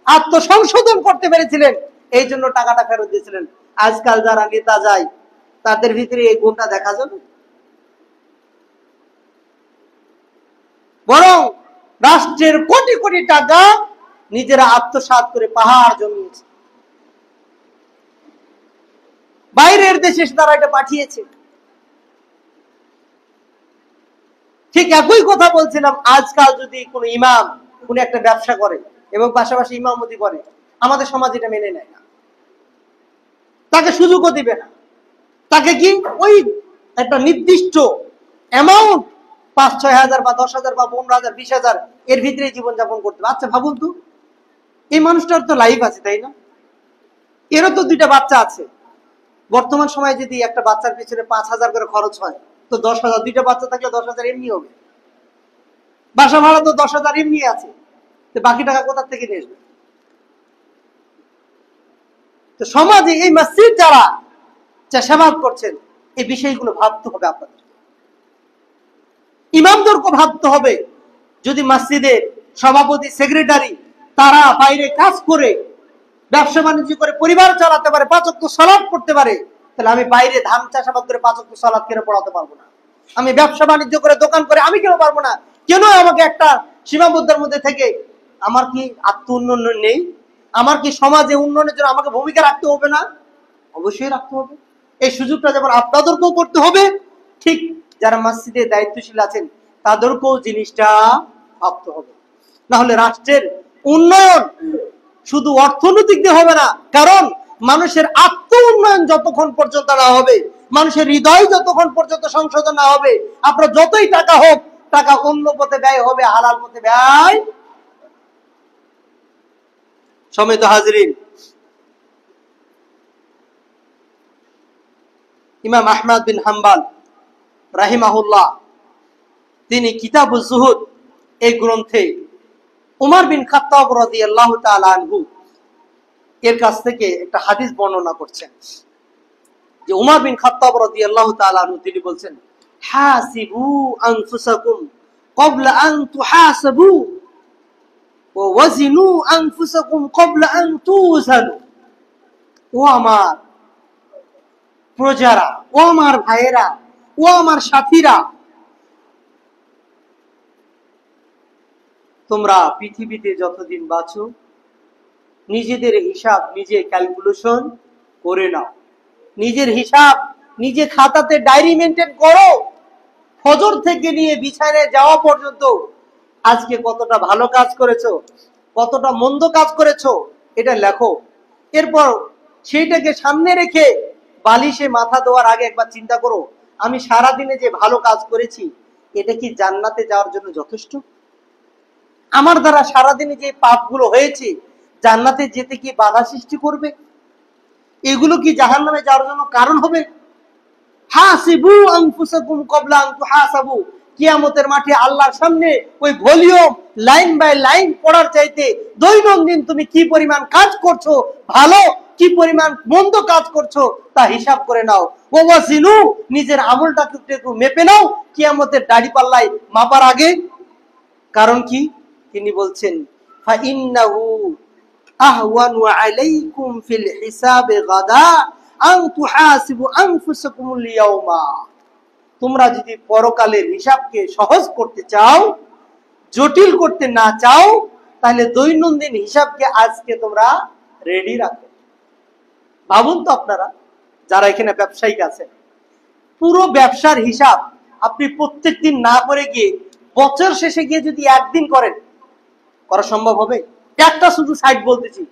আত্মসংশোধন করতে পেরেছিলেন, এই জন্য টাকাটা ফেরত দিয়েছিলেন। আজকাল যারা নেতা যায় তাদের ভিতরে এই গুণটা দেখা যাবে? বরং রাষ্ট্রের কোটি কোটি টাকা নিজেরা আত্মসাৎ করে পাহাড় জমিয়েছে, বাইরের দেশে তারা এটা পাঠিয়েছে। ঠিক একই কথা বলছিলাম, আজকাল যদি কোনো ইমাম কোন একটা ব্যবসা করে এবং পাশাপাশি ইমামতি করে, আমাদের সমাজ এটা মেনে নেয় না, তাকে সুযোগও দিবে না। তাকে কি ওই একটা নির্দিষ্ট অ্যামাউন্ট, 5-6 হাজার বা 10 হাজার বা 15 হাজার 20 হাজার, এর ভিতরে জীবনযাপন করতে হবে। আচ্ছা ভাবুন তো, এই মানুষটার তো লাইফ আছে, তাই না? এরও তো 2টা বাচ্চা আছে। বর্তমান সময়ে যদি একটা বাচ্চার পিছনে 5,000 করে খরচ হয়, তো 10,000, 2টা বাচ্চা থাকলে 10,000 এমনি হবে। বাসা ভাড়া তো 10,000 এমনি আছে, তো বাকি টাকা কোথা থেকে নিয়ে আসবে? তো সমাজে এই মসজিদ যারা চাষাবাদ করছেন, এই বিষয়গুলো ভাবতে হবে আপনাদের। ইমামদেরকে ভাবতে হবে, যদি মসজিদের সভাপতি, সেক্রেটারি তারা বাইরে কাজ করে, ব্যবসা বাণিজ্য করে পরিবার চালাতে পারে, 5 ওয়াক্ত সালাত পড়তে পারে, তাহলে আমি বাইরে ধান চাষাবাদ করে 5 ওয়াক্ত সালাত কেন পড়াতে পারবো না? আমি ব্যবসা বাণিজ্য করে দোকান করে আমি কেন পারবো না? কেন আমাকে একটা সীমাবদ্ধের মধ্যে থেকে, আমার কি আত্ম উন্নয়ন নেই? আমার কি সমাজে উন্নয়নের জন্য আমাকে ভূমিকা রাখতে হবে না? অবশ্যই রাখতে হবে। এই সুযোগটা যেমন আপনাদেরকেও করতে হবে, ঠিক যারা মসজিদে দায়িত্বশীল আছেন তাদেরকেও জিনিসটা ভাবতে হবে। না হলে রাষ্ট্রের উন্নয়ন শুধু অর্থনৈতিক দিয়ে হবে না, কারণ মানুষের আত্ম উন্নয়ন যতক্ষণ পর্যন্ত না হবে, মানুষের হৃদয় যতক্ষণ পর্যন্ত সংশোধন না হবে, আপনার যতই টাকা হোক, টাকা অন্য পথে ব্যয় হবে, হালাল পথে ব্যয়। সমিত হাজরিন, ইমাম আহমদ বিন হাম্বল রাহিমাহুল্লাহ তিনি কিতাবুজ জুহুদ এই গ্রন্থে উমর বিন খাত্তাব রাদিয়াল্লাহু তাআলা আনহু এর কাছ থেকে একটা হাদিস বর্ণনা করছেন, যে উমর বিন খাত্তাব রাদিয়াল্লাহু তাআলা আনহু তিনি বলছেন, হাসিবু আনফুসাকুম ক্বাবলা আন তুহাসাবু ওয়া ওয়াজিনু আনফুসাকুম ক্বাবলা আন তুজানু। ও আমার প্রজারা, ও আমার ভাইয়েরা, ও আমার সাথীরা, তোমরা পৃথিবীতে যতদিন বাঁচো নিজেদের হিসাব নিজে ক্যালকুলেশন করে নাও, নিজের হিসাব নিজে খাতাতে ডায়েরি মেনটেন করো। ফজর থেকে নিয়ে বিছানায় যাওয়া পর্যন্ত আজকে কতটা ভালো কাজ করেছো, কতটা মন্দ কাজ করেছো, এটা লেখো। এরপর সেইটাকে সামনে রেখে বালিশে মাথা দেওয়ার আগে একবার চিন্তা করো, আমি সারাদিনে যে ভালো কাজ করেছি এটা কি জান্নাতে যাওয়ার জন্য যথেষ্ট? আমার দ্বারা সারাদিনে যে পাপগুলো হয়েছে জান্নাতে যেতে কি বাধা সৃষ্টি করবে? এগুলো কি জাহান্নামে যাওয়ার জন্য কারণ হবে? হাসিবু আনফুসাকুম ক্বাবলা আন তুহাসাবু। কিয়ামতের মাঠে আল্লাহর সামনে ওই ভলিউম লাইন বাই লাইন পড়ার চাইতে দৈনন্দিন তুমি কি পরিমাণ কাজ করছো ভালো, কি পরিমাণ মন্দ কাজ করছো তা হিসাব করে নাও। ওয়াজিনু, নিজের আমলটাকে একটু মেপে নাও কিয়ামতের দাড়ি পাল্লায় মাপার আগে। কারণ কি? তিনি বলছেন ফাইন্নাহু আহওয়ানু আলাইকুম ফিল হিসাবে গাদা আন তুহাসিবু আনফুসাকুমুল ইয়াওমা। তোমরা যদি পরকালের হিসাবকে সহজ করতে চাও, জটিল করতে না চাও, তাহলে দৈনন্দিন হিসাবকে আজকে তোমরা রেডি রাখো। ভাবুন তো আপনারা যারা এখানে ব্যবসায়িক আছেন, পুরো ব্যবসার হিসাব আপনি প্রত্যেক দিন না করে গিয়ে বছর শেষে গিয়ে যদি একদিন করেন, করা সম্ভব হবে? একটা শুধু সাইট বলতেছি,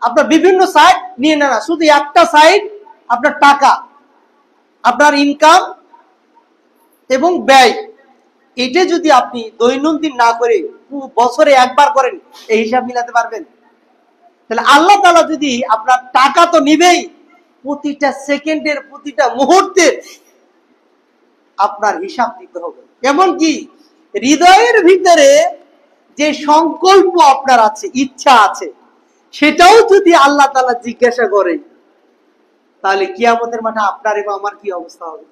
আপনার বিভিন্ন সাইট নিয়ে না, শুধু একটা সাইট আপনার টাকা, আপনার ইনকাম এবং ব্যয়, এটা যদি আপনি দৈনন্দিন না করে বছরে একবার করেন, এই হিসাব মিলাতে পারবেন? তাহলে আল্লাহ তাআলা যদি আপনার টাকা তো নিবেই, প্রতিটা সেকেন্ডের প্রতিটা মুহূর্তের আপনার হিসাব দিতে হবে। এমনকি হৃদয়ের ভিতরে যে সংকল্প আপনার আছে, ইচ্ছা আছে, সেটাও যদি আল্লাহ তাআলা জিজ্ঞাসা করে, তাহলে কিয়ামতের মাঠে আপনার এবং আমার কি অবস্থা হবে?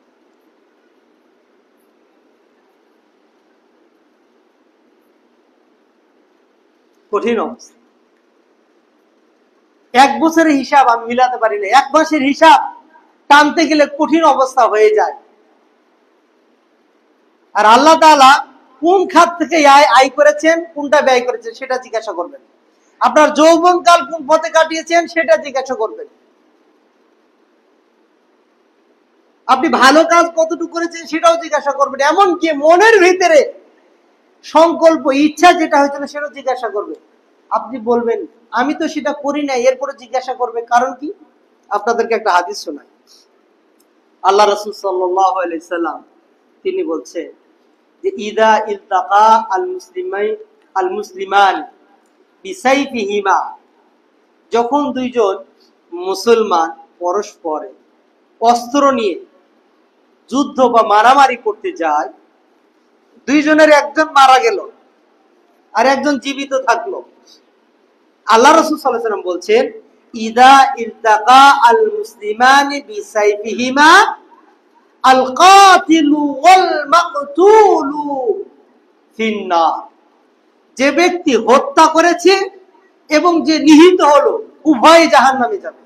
কঠিন অবস্থা। এক বছরের হিসাব আমি মিলাতে পারি না, এক মাসের হিসাব টানতে গেলে কঠিন অবস্থা হয়ে যায়। আর আল্লাহ তাআলা কোন খাত থেকে আয় করেছেন, কোনটা ব্যয় করেছেন সেটা জিজ্ঞাসা করবেন। আপনার যৌবনকাল কোন পথে কাটিয়েছেন সেটা জিজ্ঞাসা করবেন। আপনি ভালো কাজ কতটুকু করেছেন সেটাও জিজ্ঞাসা করবেন। এমনকি মনের ভিতরে সংকল্প ইচ্ছা যেটা হয়েছিল সেটাও জিজ্ঞাসা করবে। আপনি বলবেন আমি তো সেটা করি না, এরপরে জিজ্ঞাসা করবে কারণ কি? আপনাদেরকে একটা হাদিস শোনাই। আল্লাহ রাসূল সাল্লাল্লাহু আলাইহি সাল্লাম তিনি বলছেন যে ইদা ইলতাকা আল মুসলিমান বিসাইফিহিমা, যখন দুইজন মুসলমান পরস্পরে অস্ত্র নিয়ে যুদ্ধ বা মারামারি করতে যায়, দুইজনের একজন মারা গেল আর একজন জীবিত থাকলো, আল্লাহ রাসূল সাল্লাল্লাহু আলাইহি ওয়াসাল্লাম বলছেন ইদা ইলতাকা আল মুসলিমানি বিসাইফিহিমা আল কাতিলু ওয়াল মাকতুলু ফিন্নার। যে ব্যক্তি হত্যা করেছে এবং যে নিহত হলো উভয় জাহান্নামে যাবে।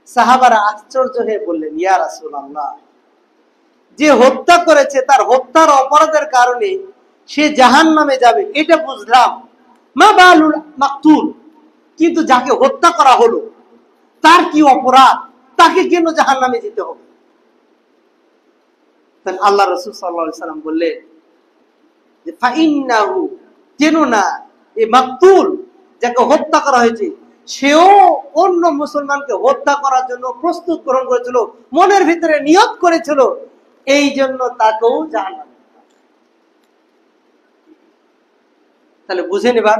সাহাবারা আশ্চর্য হয়ে বললেন ইয়া রাসূলুল্লাহ, যে হত্যা করেছে তার হত্যার অপরাধের কারণে সে জাহান্নামে যাবে এটা বুঝলাম, মা বালুল মাকতুল, কিন্তু যাকে হত্যা করা হলো তার কি অপরাধ, তাকে কেন জাহান্নামে যেতে হবে? তাহলে আল্লাহ রাসূল সাল্লাল্লাহু আলাইহি ওয়াসাল্লাম বললেন যে ফাইন্নাহু, কেন না এই মাকতুল যাকে হত্যা করা হয়েছে সেও অন্য মুসলমানকে হত্যা করার জন্য প্রস্তুত গ্রহণ করেছিল, মনের ভিতরে নিয়ত করেছিল, এই জন্য তাকেও জাহান্নামে। তাহলে বুঝে নেবার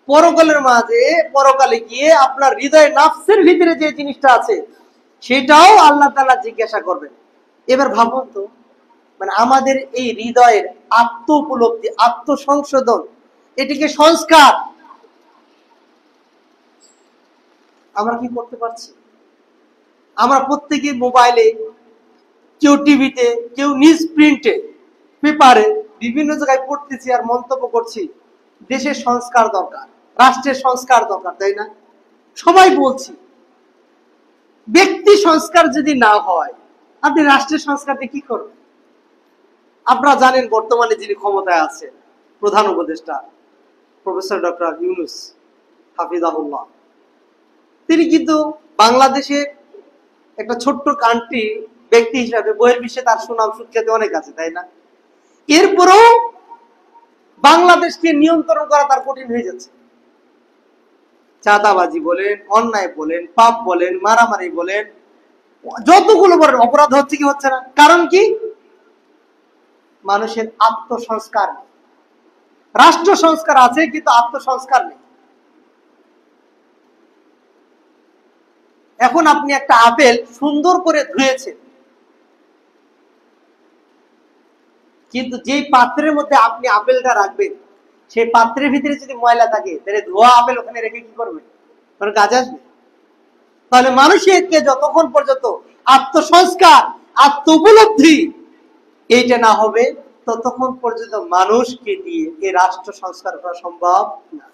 পরকালের মাঝে, পরকালে গিয়ে আপনার হৃদয় নাফসের ভিতরে যে জিনিসটা আছে সেটাও আল্লাহ তাআলা জিজ্ঞাসা করবেন। এবার ভাবুন তো, মানে আমাদের এই হৃদয়ের আত্ম উপলব্ধি, আত্মসংশোধন, এটিকে সংস্কার আমরা কি করতে পারছি? আমরা প্রত্যেকে মোবাইলে, কেউ টিভিতে, কেউ নিউজ প্রিন্টে, পেপারে বিভিন্ন জায়গায় পড়তেছি আর মন্তব্য করছি দেশের সংস্কার দরকার, রাষ্ট্রের সংস্কার দরকার, তাই না? সবাই বলছি, ব্যক্তি সংস্কার যদি না হয়, আপনি রাষ্ট্রের সংস্কারটি কি করবেন? আপনারা জানেন বর্তমানে যিনি ক্ষমতায় আছেন, প্রধান উপদেষ্টা প্রফেসর ডক্টর ইউনূস হাফিজাহুল্লাহ, তিনি কিন্তু বাংলাদেশে একটা ছোট্ট কান্ট্রি ব্যক্তি হিসাবে বহির্বিশ্বে তার সুনাম সুখ্যাতি অনেক আছে, তাই না? এরপরেও বাংলাদেশকে নিয়ন্ত্রণ করা তার কঠিন হয়ে যাচ্ছে। চাঁদাবাজি বলেন, অন্যায় বলেন, পাপ বলেন, মারামারি বলেন, যতগুলো বলেন অপরাধ হচ্ছে কি হচ্ছে না? কারণ কি? মানুষের আত্মসংস্কার নেই। রাষ্ট্র সংস্কার আছে কিন্তু আত্মসংস্কার নেই। এখন আপনি একটা আপেল সুন্দর করে ধুয়েছেন, কিন্তু যেই পাত্রের মধ্যে আপনি আপেলটা রাখবেন সেই পাত্রের ভিতরে যদি ময়লা থাকে, তাহলে ধোয়া আপেল ওখানে রেখে কি করবে? কারণ কাজ আসবে। তাহলে মানুষকে যতক্ষণ পর্যন্ত আত্মসংস্কার, আত্ম উপলব্ধি এইটা না হবে, ততক্ষণ পর্যন্ত মানুষকে দিয়ে এই রাষ্ট্র সংস্কার করা সম্ভব না।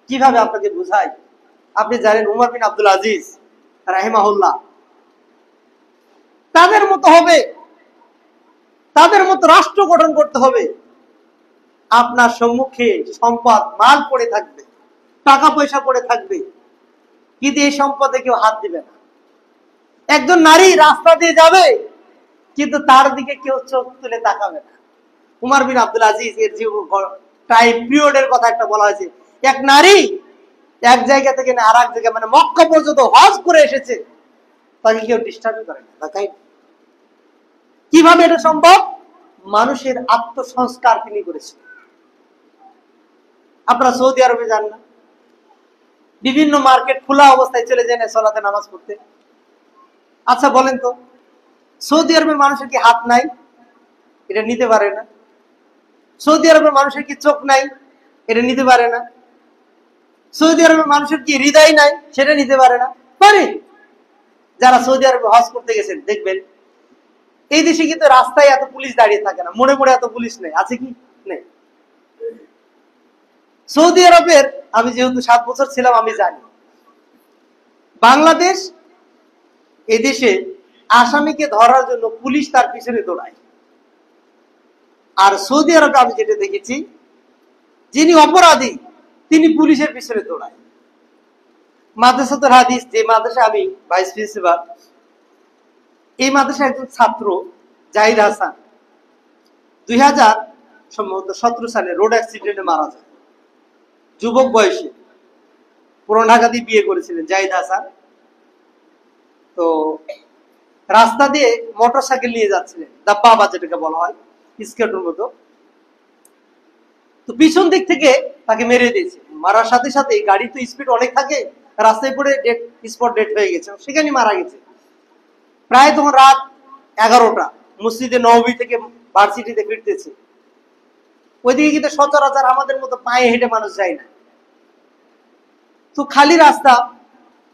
কিভাবে আপনাকে বুঝাই? আপনি জানেন উমর বিন আব্দুল আজিজ রাহিমাহুল্লাহ, তাদের মতো হবে, তাদের মতো রাষ্ট্র গঠন করতে হবে। আপনার সম্মুখে সম্পদ মাল পড়ে থাকবে, টাকা পয়সা পড়ে থাকবে, কিন্তু এই সম্পদে কেউ হাত দিবে না। একজন নারী রাস্তা দিয়ে যাবে, কিন্তু তার দিকে কেউ চোখ তুলে তাকাবে না। উমর বিন আব্দুল আজিজ এর যে টাইম পিরিয়ডের কথা একটা বলা হয়েছে, এক নারী এক জায়গা থেকে আর এক জায়গায়, মানে মক্কা পর্যন্ত হজ করে এসেছে, তাকে কেউ ডিস্টার্ব করে না। তাই কিভাবে এটা সম্ভব? মানুষের আত্মসংস্কার তিনি করেছেন। আপনারা সৌদি আরবে যান না, বিভিন্ন মার্কেট খোলা অবস্থায় চলে যায় না সালাতে নামাজ পড়তে? আচ্ছা বলেন তো, সৌদি আরবের মানুষের কি হাত নাই? এটা নিতে পারে না। সৌদি আরবের মানুষের কি চোখ নাই? এটা নিতে পারে না। সৌদি আরবের মানুষের কি হৃদয় নাই? সেটা নিতে পারে না। পারে। যারা সৌদি আরবে হজ করতে গেছেন দেখবেন, এই দেশে কিন্তু রাস্তায় এত পুলিশ দাঁড়িয়ে থাকে না, মনে মনে এত পুলিশ নেই, আছে কি? নেই। সৌদি আরবের, আমি যেহেতু 7 বছর ছিলাম, আমি জানি বাংলাদেশ এদেশে আসামিকে ধরার জন্য পুলিশ তার পিছনে দৌড়ায়, আর সৌদি আরবে আমি যেটা দেখেছি, যিনি অপরাধী তিনি পুলিশের পিছনে দৌড়ায়। মাদ্রাসাতুল হাদিস, যে মাদ্রাসায় আমি ভাইস প্রিন্সিপাল, এই মাদ্রাসার একজন ছাত্র জাহিদ হাসান 2017 সালে রোড অ্যাক্সিডেন্টে মারা যায়। যুবক বয়সে, পুরান ঢাকা দিয়ে বিয়ে করেছিলেন জাহিদ হাসান। তো রাস্তা দিয়ে মোটর সাইকেল নিয়ে যাচ্ছিলেন, দাব্বা যেটাকে বলা হয়, স্কেটের মতো। তো পিছন দিক থেকে তাকে মেরে দিয়েছে। মারার সাথে সাথে গাড়ি তো স্পিড অনেক থাকে, রাস্তায় পড়ে স্পট ডেট হয়ে গেছে, সেখানে মারা গেছে। প্রায় তখন রাত 11টা, মসজিদে নববী থেকে ভার্সিটিতে ফিরতেছে। ওইদিকে কিন্তু সচরাচর আমাদের মতো পায়ে হেঁটে মানুষ যায় না, তো খালি রাস্তা।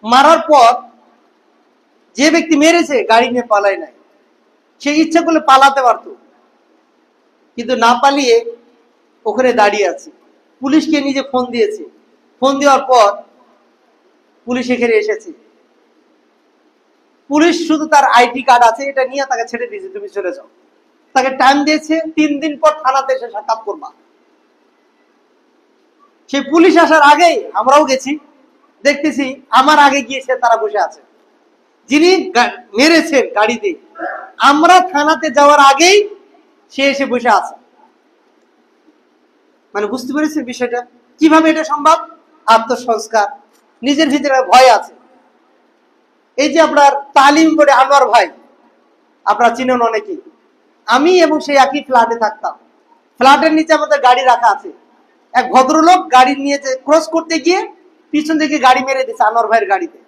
মারার পর যে ব্যক্তি মেরেছে গাড়ি নিয়ে পালায় নাই, সে ইচ্ছা করলে পালাতে পারত, কিন্তু না পালিয়ে ওখানে দাঁড়িয়ে আছে। পুলিশকে নিজে ফোন দিয়েছে, ফোন দেওয়ার পর পুলিশ এখানে এসেছে। পুলিশ শুধু তার আইডি কার্ড আছে, এটা নিয়ে তাকে ছেড়ে দিয়েছে, তুমি চলে যাও। তাকে টাইম দিয়েছে 3 দিন পর থানাতে এসে সাক্ষাৎ করবা। সেই পুলিশ আসার আগেই আমরাও গেছি, দেখতেছি আমার আগে গিয়েছে তারা বসে আছে, যিনি মেরেছেন গাড়িতে, আমরা থানাতে যাওয়ার আগেই সে এসে বসে আছে। মানে বুঝতে পেরেছেন বিষয়টা? কিভাবে এটা সম্ভব? আত্মসংস্কার, নিজের ভিতরে ভয় আছে। এই যে আপনার তালিম বোর্ডে আনোয়ার ভাই, আপনারা চিনেন অনেকেই, আমি এবং সেই একই ফ্ল্যাটে থাকতাম। ফ্ল্যাটের নিচে আমাদের গাড়ি রাখা আছে। এক ভদ্রলোক গাড়ি নিয়ে ক্রস করতে গিয়ে পিছন থেকে গাড়ি মেরে দিয়েছে আনোয়ার ভাইয়ের গাড়িতে।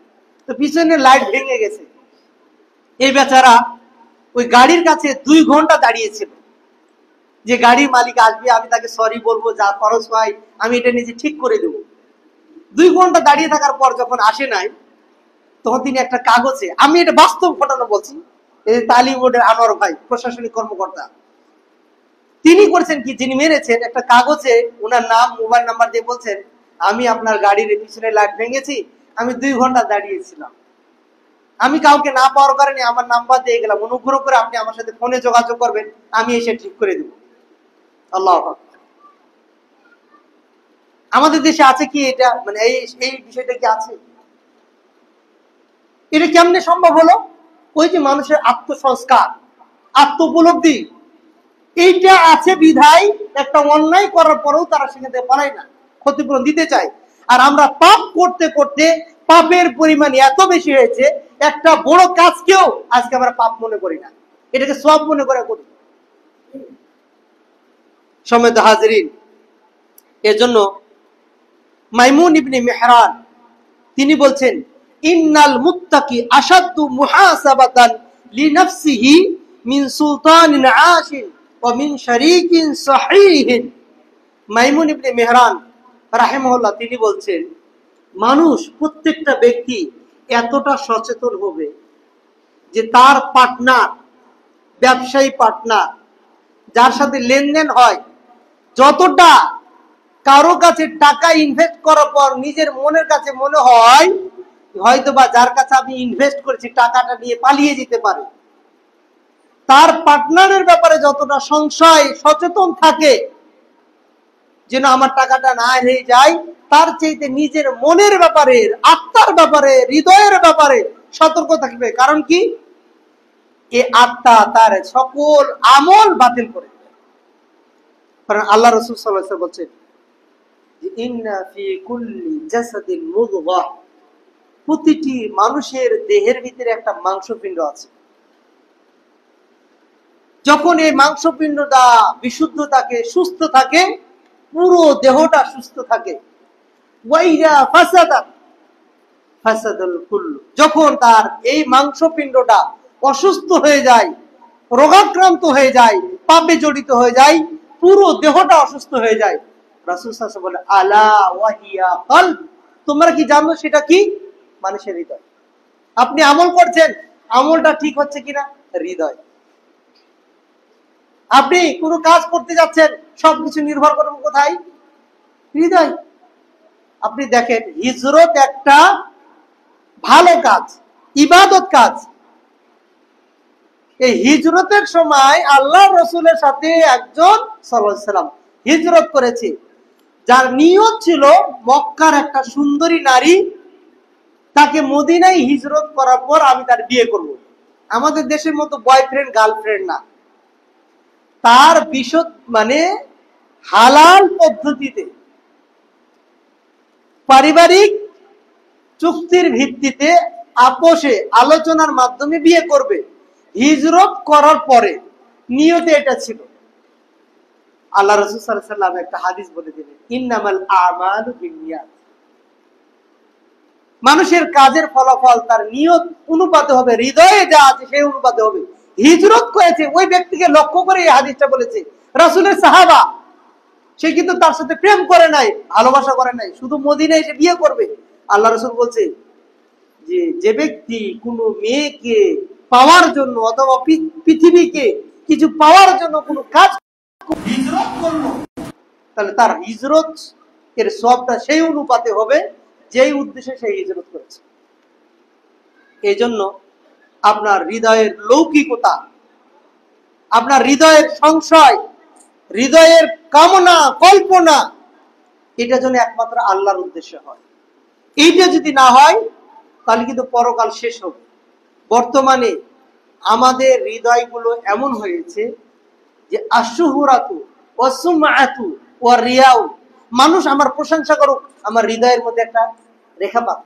তো পিছনের লাইট ভেঙে গেছে। এই বেচারা ওই গাড়ির কাছে 2 ঘন্টা দাঁড়িয়েছিল, যে গাড়ির মালিক আসবে, আমি তাকে সরি বলবো, যা খরচ হয় আমি এটা নিজে ঠিক করে দেবো। 2 ঘন্টা দাঁড়িয়ে থাকার পর যখন আসে নাই, তখন তিনি একটা কাগজে, আমি এটা বাস্তব ঘটনা বলছি, এই তালিম বোর্ডের আনোয়ার ভাই প্রশাসনিক কর্মকর্তা, তিনি করছেন কি, যিনি মেরেছেন, একটা কাগজে ওনার নাম, মোবাইল নাম্বার দিয়ে বলছেন, আমি আপনার গাড়ির পিছনে লাইট ভেঙেছি, আমি 2 ঘন্টা দাঁড়িয়েছিলাম, আমি কাউকে না পাওয়ার কারণে আমার নাম্বার দিয়ে গেলাম, অনুগ্রহ করে আপনি আমার সাথে ফোনে যোগাযোগ করবেন, আমি এসে ঠিক করে দেব। আল্লাহ আকবার। আমাদের দেশে আছে কি এটা, মানে এই বিষয়টা কি আছে? এটা কেমনে সম্ভব হলো? ওই যে মানুষের আত্মসংস্কার, আত্ম উপলব্ধি, এইটা আছে বিধায় একটা অন্যায় করার পরেও তারা সেখান থেকে পালায় না, ক্ষতিপূরণ দিতে চায়। আর আমরা পাপ করতে করতে পাপের পরিমাণ এত বেশি হয়েছে, একটা বড় কাজকেও আজকে আমরা পাপ মনে করি না, এটাকে সওয়াব মনে করে করি। সম্মানিত হাজিরিন, এজন্য মাইমুন ইবনে মেহরান তিনি বলছেন, ইন্নাল মুত্তাকি আশাদ্দু মুহাসাবাতান লিনাফসিহি মিন সুলতানিন আশিন ওয়া মিন শারীকিন সহিহিন। মাইমুন ইবনে মেহরান রাহিমাহুল্লাহ তিনি বলছেন, মানুষ, প্রত্যেকটা ব্যক্তি এতটা সচেতন হবে যে তার পার্টনার, ব্যবসায়ী পার্টনার, যার সাথে লেনদেন হয়, যতটা কারো কাছে টাকা ইনভেস্ট করার পর নিজের মনের কাছে মনে হয় হয়তোবা যার কাছে আমি ইনভেস্ট করেছি টাকাটা নিয়ে পালিয়ে যেতে পারে, তার পার্টনারের ব্যাপারে যতটা সংশয় সচেতন থাকে যেন আমার টাকাটা না হয়ে যায়, তার চাইতে নিজের মনের ব্যাপারে, আত্মার ব্যাপারে, হৃদয়ের ব্যাপারে সতর্ক থাকবে। কারণ কি? এ আত্মা তার সকল আমল বাতিল করে। কারণ আল্লাহ রাসূল সাল্লাল্লাহু আলাইহি ওয়াসাল্লাম বলছেন, ইন্না ফি কুল্লি জাসাদিন মুদগাহ, প্রতিটি মানুষের দেহের ভিতরে একটা মাংসপিণ্ড আছে। যখন এই মাংসপিণ্ডটা বিশুদ্ধ থাকে, সুস্থ থাকে, পুরো দেহটা সুস্থ থাকে। ওয়াইদা ফাসাদাত ফাসাদাল কুল্লু, যখন তার এই মাংসপিণ্ডটা অসুস্থ হয়ে যায়, রোগাক্রান্ত হয়ে যায়, পাপে জড়িত হয়ে যায়, পুরো দেহটা অসুস্থ হয়ে যায়। রাসূল সাল্লাল্লাহু আলাইহি ওয়াসাল্লাম বলে, আলা ওয়াহিয়া কলব, তোমরা কি জানো সেটা কি? মানুষের হৃদয়। আপনি আমল করছেন, আমলটা ঠিক হচ্ছে কিনা? হৃদয়। আপনি কোনো কাজ করতে যাচ্ছেন, সবকিছু নির্ভর করবে কোথায়? হৃদয়। আপনি দেখেন, হিজরত একটা ভালো কাজ, ইবাদত কাজ। এই হিজরতের সময় আল্লাহ রসুলের সাথে একজন সাল্লাল্লাহু আলাইহি ওয়াসাল্লাম হিজরত করেছে, যার নিয়ত ছিল মক্কার একটা সুন্দরী নারী, তাকে মদিনায় হিজরত করার পর আমি তার বিয়ে করব। আমাদের দেশের মতো বয়ফ্রেন্ড গার্লফ্রেন্ড না, তার বিশদ মানে হালাল পদ্ধতিতে পারিবারিক চুক্তির ভিত্তিতে আপোষে আলোচনার মাধ্যমে বিয়ে করবে। হিজরত করার পরে নিয়তে এটা ছিল। আল্লাহ রাসূল সাল্লাল্লাহু আলাইহি ওয়াসাল্লাম একটা হাদিস বলে দিলেন, ইন্নামাল আমালু বিন্নিয়াত, মানুষের কাজের ফলাফল তার নিয়ত অনুপাতে হবে, হৃদয়ে যা আছে সেই অনুপাতে হবে। হিজরত করেছে ওই ব্যক্তিকে লক্ষ্য করে এই হাদিসটা বলেছে। রাসূলের সাহাবা, সে কিন্তু তার সাথে প্রেম করে নাই, ভালোবাসা করে নাই, শুধু মদিনায় এসে বিয়ে করবে। আল্লাহ রাসূল বলছে যে, যে ব্যক্তি কোনো মেয়েকে পাওয়ার জন্য অথবা পৃথিবীকে কিছু পাওয়ার জন্য কোনো কাজ হিজরত করলো, তাহলে তার হিজরত এর সওয়াবটা সেই অনুপাতে হবে যেই উদ্দেশ্যে সেই হিজরত করেছে। এই জন্য আপনার হৃদয়ের লৌকিকতা, আপনার হৃদয়ের সংশয়, হৃদয়ের কামনা কল্পনা, এটা যেন একমাত্র আল্লাহর উদ্দেশ্যে হয়। এইটা যদি না হয় তাহলে কিন্তু পরকাল শেষ হবে। বর্তমানে আমাদের হৃদয়গুলো এমন হয়েছে যে আশুহুরাতু ওয়াসুমআতু ওয়া রিয়াউ, মানুষ আমার প্রশংসা করুক, আমার হৃদয়ের মধ্যে একটা রেখা পাক,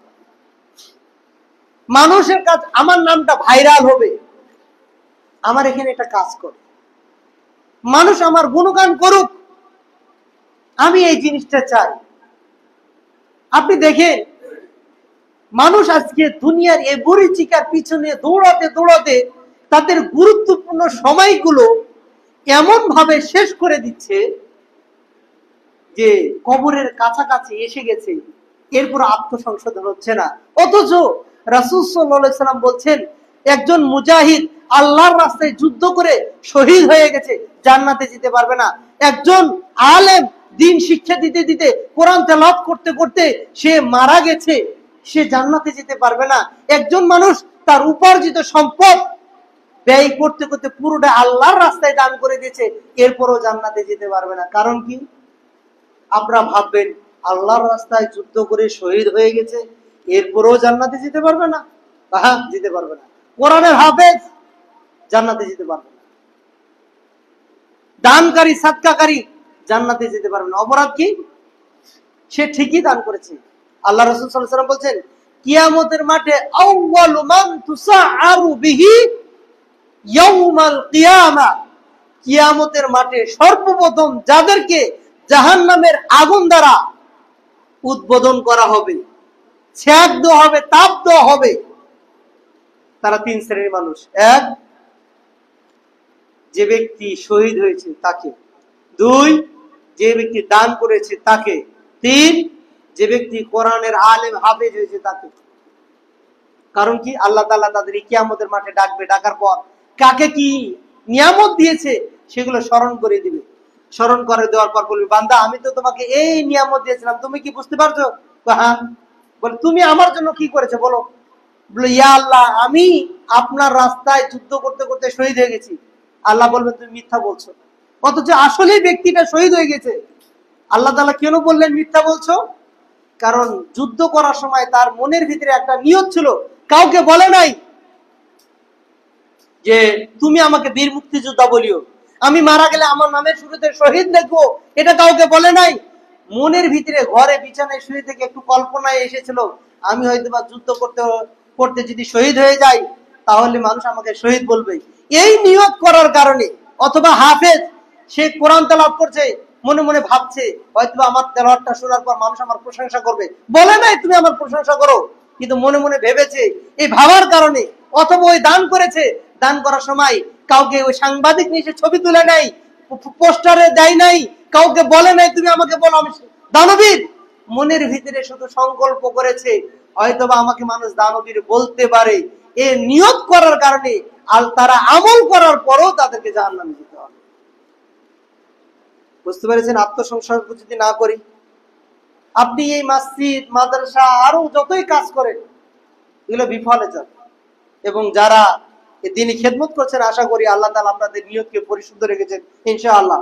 মানুষের কাজ আমার নামটা ভাইরাল হবে, আমার এখানে একটা কাজ করে, মানুষ আমার গুণগান করুক, আমি এই জিনিসটা চাই। আপনি দেখেন, মানুষ আজকে দুনিয়ার এই বুড়িচিকার পিছনে দৌড়াতে দৌড়াতে তাদের গুরুত্বপূর্ণ সময়গুলো এমন ভাবে শেষ করে দিচ্ছে যে কবরের কাছাকাছি এসে গেছে, এরপর আত্মসংশোধন হচ্ছে না। অথচ রাসূল সাল্লাল্লাহু আলাইহি ওয়াসাল্লাম বলছেন, একজন মুজাহিদ আল্লাহর রাস্তায় যুদ্ধ করে শহীদ হয়ে গেছে, জান্নাতে যেতে পারবে না। একজন আলেম দিন শিক্ষা দিতে দিতে, কোরআন তেলাওয়াত করতে করতে সে মারা গেছে, সে জান্নাতে যেতে পারবে না। একজন মানুষ তার উপার্জিত সম্পদ ব্যয় করতে করতে পুরোটা আল্লাহর রাস্তায় দান করে দিয়েছে, এরপরও জান্নাতে যেতে পারবে না। কারণ কি? আপনারা ভাববেন আল্লাহর রাস্তায় যুদ্ধ করে শহীদ হয়ে গেছে, এরপরও জান্নাতে যেতে পারবে না? হ্যাঁ, যেতে পারবে না। কোরআনের হাফেজ জান্নাতে যেতে পারবে না। দানকারী, সাদকাকারী জান্নাতে যেতে পারবে না। অপরাধ কি? সে ঠিকই দান করেছে। আল্লাহ রাসূল সাল্লাল্লাহু আলাইহি ওয়াসাল্লাম বলছেন, কিয়ামতের মাঠে আউয়ালু মান তুসাআরু বিহি ইয়াউমাল কিয়ামা, কিয়ামতের মাঠে সর্বপ্রথম যাদেরকে জাহান্নামের আগুন দ্বারা উদ্বোধন করা হবে, ছেক দেওয়া হবে, তাপ দেওয়া হবে, তারা তিন শ্রেণীর মানুষ। এক, যে ব্যক্তি শহীদ হয়েছে তাকে। দুই, যে ব্যক্তি দান করেছে তাকে। তিন, যে ব্যক্তি কোরআনের আলেম হাফেজ হয়েছে তাকে। কারণ কি? আল্লাহ তাআলা তাদের কিয়ামতের মাঠে ডাকবে, ডাকার পর কাকে কি নিয়ামত দিয়েছে সেগুলো স্মরণ করে দিবে। স্মরণ করে দেওয়ার পর বলবে, বান্দা আমি তো তোমাকে এই নিয়ামত দিয়েছিলাম, তুমি কি বুঝতে পারছো? হ্যাঁ। বলে, তুমি আমার জন্য কি করেছো বলো? বলে, ইয়া আল্লাহ, আমি আপনার রাস্তায় যুদ্ধ করতে করতে শহীদ হয়ে গেছি। আল্লাহ বলবেন, তুমি মিথ্যা বলছো। অথচ আসলে ব্যক্তিটা শহীদ হয়ে গেছে। আল্লাহ তাআলা কেন বললেন মিথ্যা বলছো? কারণ যুদ্ধ করার সময় তার মনের ভিতরে একটা নিয়ত ছিল, কাউকে বলে নাই যে তুমি আমাকে বীর মুক্তিযোদ্ধা বলিও, আমি মারা গেলে আমার নামের শুরুতে শহীদ লিখবো, এটা কাউকে বলে নাই। মনের ভিতরে ঘরে বিছানায় শুয়ে থেকে একটু কল্পনায় এসেছিল, আমি হয়তো বা যুদ্ধ করতে করতে যদি শহীদ হয়ে যাই তাহলে মানুষ আমাকে শহীদ বলবে। এই নিয়ত করার কারণে। অথবা হাফেজ, সে কোরআন তেলাওয়াত করছে, মনে মনে ভাবছে হয়তো আমার তেলাওয়াতটা শোনার পর মানুষ আমার প্রশংসা করবে, বলে নাই তুমি আমার প্রশংসা করো, কিন্তু মনে মনে ভেবেছে। এই ভাবার কারণে। অথবা ওই দান করেছে, দান করার সময় কাউকে ওই সাংবাদিক নিয়ে ছবি তুলে নাই, পোস্টারে দেয় নাই, কাউকে বলে নাই তুমি আমাকে বলো আমি দানবীর। মনের ভিতরে শুধু সংকল্প করেছে হয়তোবা আমাকে মানুষ দানবীর বলতে পারে। এ নিয়ত করার কারণে আর তারা আমল করার পরও তাদেরকে জাহান্নামে যেতে হবে। বুঝতে পেরেছেন? আত্মসংস্কার যদি না করি, আপনি এই মসজিদ, মাদ্রাসা আরো যতই কাজ করেন এগুলো বিফলে যাবে। এবং যারা দিনই খেদমত করছেন, আশা করি আল্লাহ তাআলা আপনাদের নিয়তকে পরিশুদ্ধ রেখেছেন ইনশাআল্লাহ।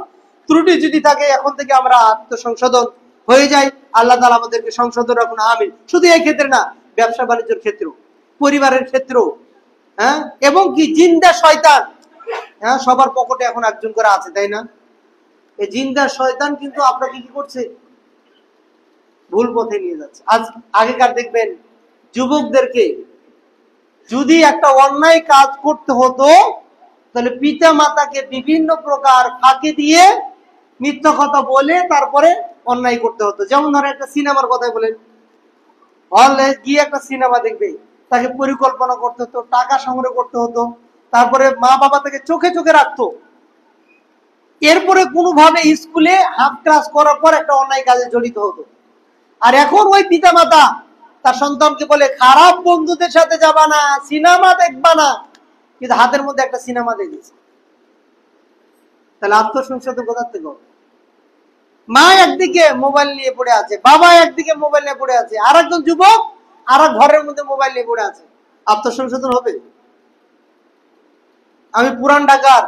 ত্রুটি যদি থাকে এখন থেকে আমরা আত্মসংশোধন হয়ে যাই, আল্লাহ তাআলা আমাদেরকে সংশোধন রাখুন, আমিন। শুধু এই ক্ষেত্রে না, ব্যবসা বাণিজ্যের ক্ষেত্রেও, পরিবারের ক্ষেত্রেও। হ্যাঁ, এবং কি জিন্দা শয়তান, হ্যাঁ, সবার পকেটে এখন একজন করে আছে, তাই না? এই জিন্দা শয়তান কিন্তু আপনাকে কি করছে? ভুল পথে নিয়ে যাচ্ছে। আজ আগেকার দেখবেন যুবকদেরকে যদি একটা অন্যায় কাজ করতে হতো তাহলে পিতা মাতাকে বিভিন্ন প্রকার ফাঁকি দিয়ে মিথ্যা কথা বলে তারপরে অন্যায় করতে হতো। যেমন ধরেন একটা সিনেমার কথাই বলেন, হলে গিয়ে একটা সিনেমা দেখবে, তাকে পরিকল্পনা করতে হতো, টাকা সংগ্রহ করতে হতো, তারপরে মা বাবা তাকে চোখে চোখে রাখতো, এরপরে কোনোভাবে স্কুলে হাফ ক্লাস করার পর একটা অন্যায় কাজে জড়িত হতো। আর এখন ওই পিতা মাতা তার সন্তানকে বলে খারাপ বন্ধুদের সাথে যাবা না, সিনেমা দেখবা না, কিন্তু হাতের মধ্যে একটা সিনেমা দেখেছে। তাহলে আত্মসংশোধন কোথা থেকে? মা একদিকে মোবাইল নিয়ে পড়ে আছে, বাবা একদিকে মোবাইল নিয়ে পড়ে আছে, আর একজন যুবক আর ঘরের মধ্যে মোবাইল নিয়ে পড়ে আছে। আত্মসংশোধন হবে? আমি পুরান ঢাকার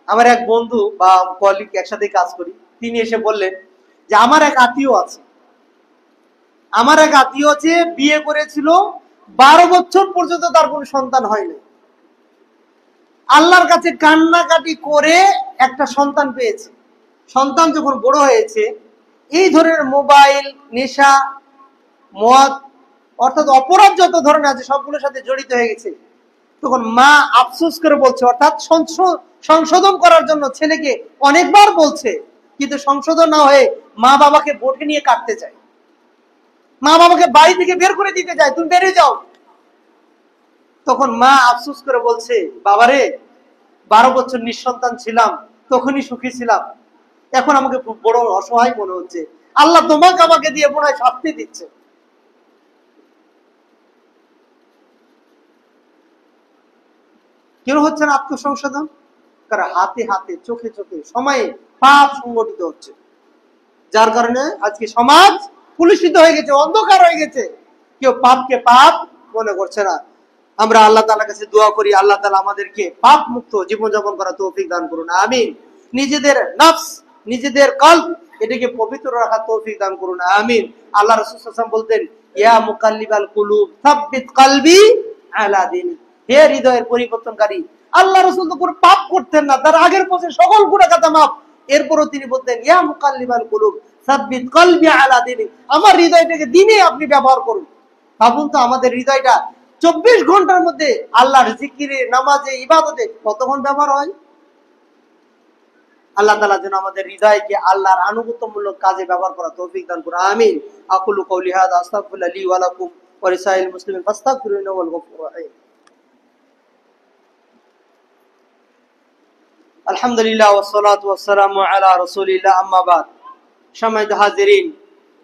আমার এক বন্ধু বা কলিগ, একসাথে কাজ করি, তিনি এসে বললেন যে আমার এক আত্মীয় আছে, বিয়ে করেছিল, 12 বছর পর্যন্ত তার কোনো সন্তান হয়নি। আল্লাহর কাছে কান্নাকাটি করে একটা সন্তান পেয়েছে। সন্তান যখন বড় হয়েছে, এই ধরনের মোবাইল, নেশা, মদ, অর্থাৎ অপরাধ যত ধরনের আছে সবগুলোর সাথে জড়িত হয়ে গেছে। তখন মা আফসোস করে বলছে, অর্থাৎ সংশোধন করার জন্য ছেলেকে অনেকবার বলছে, কিন্তু সংশোধন না হয়ে মা বাবাকে বটে নিয়ে কাটতে চায়, মা বাবাকে বাড়ি থেকে বের করে দিতে চায়, তুমি বেরিয়ে যাও। তখন মা আফসোস করে বলছে, বাবারে, 12 বছর নিঃসন্তান ছিলাম, তখনই সুখী ছিলাম, এখন আমাকে খুব বড় অসহায় মনে হচ্ছে, আল্লাহ তোমাকে আমাকে দিয়ে মনে হয় শাস্তি দিচ্ছে। কেন হচ্ছে না আত্মসংশোধন? কারণ হাতে হাতে, চোখে চোখে, সময়ে পাপ সংগঠিত হচ্ছে, যার কারণে আজকে সমাজ কুলুষিত হয়ে গেছে, অন্ধকার হয়ে গেছে। কেউ পাপকে পাপ মনে করছে না। আমরা আল্লাহ তাআলার কাছে দোয়া করি, আল্লাহ তাআলা আমাদেরকে পাপ মুক্ত জীবনযাপন করার তৌফিক দান করুন, আমিন। নিজেদের নফস, নিজেদের কলব, এটাকে পবিত্র রাখার তৌফিক দান করুন, আমিন। আল্লাহ রাসূল সাল্লাল্লাহু আলাইহি ওয়াসাল্লাম বলতেন, ইয়া মুকাল্লিবাল কুলুব সাব্বিত কলবি আলা দীনি। হে হৃদয়ের পরিবর্তনকারী, আল্লাহ রাসূল তো কোনো পাপ করতেন না, তার আগের পথে সকল গুনাহ খাতা মাফ, এরপরও তিনি বলতেন, ইয়া মুকাল্লিবাল কুলুব সাব্বিত কলবি আলা দীনি, আমার হৃদয়টাকে দ্বীনে আপনি ব্যবহার করুন। ভাবুন তো, আমাদের হৃদয়টা 24 ঘন্টার মধ্যে আল্লাহর জিকিরে, নামাজে, ইবাদতে কতক্ষণ ব্যবহার হয়? আল্লাহ তাআলা যেন আমাদের হৃদয়কে আল্লাহর আনুগত্যমূলক কাজে ব্যবহার করা তৌফিক দান করুন, আমিন। আকুলু কওলি হাযা আস্তাগফিরুল্লাহ লি ওয়া লাকুম ওয়া লিসাইরিল মুসলিমিন ফাস্তাগফিরুহু ইন্নাহু হুয়াল গফুরুর রহিম। আলহামদুলিল্লাহ ওয়াসসালাতু ওয়াসসালামু আলা রাসূলিল্লাহ, আম্মা বাদ। সম্মানিত হাজিরিন,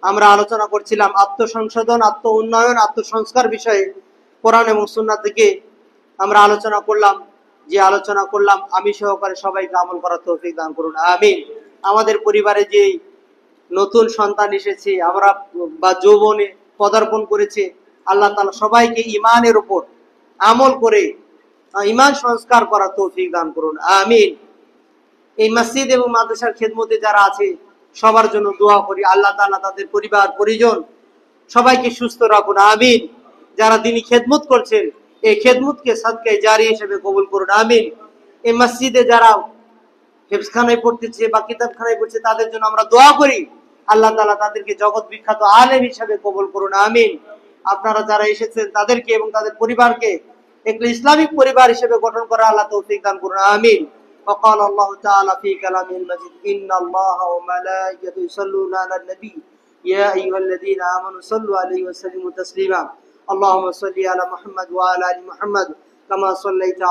আমরা আলোচনা করছিলাম আত্মসংশোধন, আত্ম উন্নয়ন, আত্মসংস্কার বিষয়ে কোরআন এবং সুন্নাহ থেকে আমরা আলোচনা করলাম। যে আলোচনা করলাম, আমি সহকারে সবাইকে আমল করার তৌফিক দান করুন, আমিন। আমাদের পরিবারে যে নতুন সন্তান এসেছে, আমরা বা যৌবনে পদার্পণ করেছে, আল্লাহ তাআলা সবাইকে ঈমানের উপর আমল করে ঈমান সংস্কার করার তৌফিক দান করুন, আমিন। এই মসজিদ এবং মাদ্রাসার খেদমতে যারা আছে সবার জন্য দোয়া করি, আল্লাহ তাআলা তাদের পরিবার পরিজন সবাইকে সুস্থ রাখুন, আমিন। যারা দিনই খেদমত করছেন, এই খেদমতকে সাদকায়ে জারি হিসেবে কবুল করুন, আমিন। এই মসজিদে যারা হেফজখানায় পড়তেছে বা কিতাবখানায় পড়ছে, তাদের জন্য আমরা দোয়া করি, আল্লাহ তাআলা তাদেরকে জগৎ বিখ্যাত আলেম হিসেবে কবুল করুন, আমিন। আপনারা যারা এসেছেন তাদেরকে এবং তাদের পরিবারকে একটি ইসলামিক পরিবার হিসেবে গঠন করা আল্লাহ তৌফিক দান করুন, আমিন। وقال الله تعالى في كلامه المجيد إن الله وملائكته يصلون على النبي يا أيها الذين آمنوا صلوا عليه وسلموا تسليما اللهم صل على محمد وعلى آل محمد كما صليت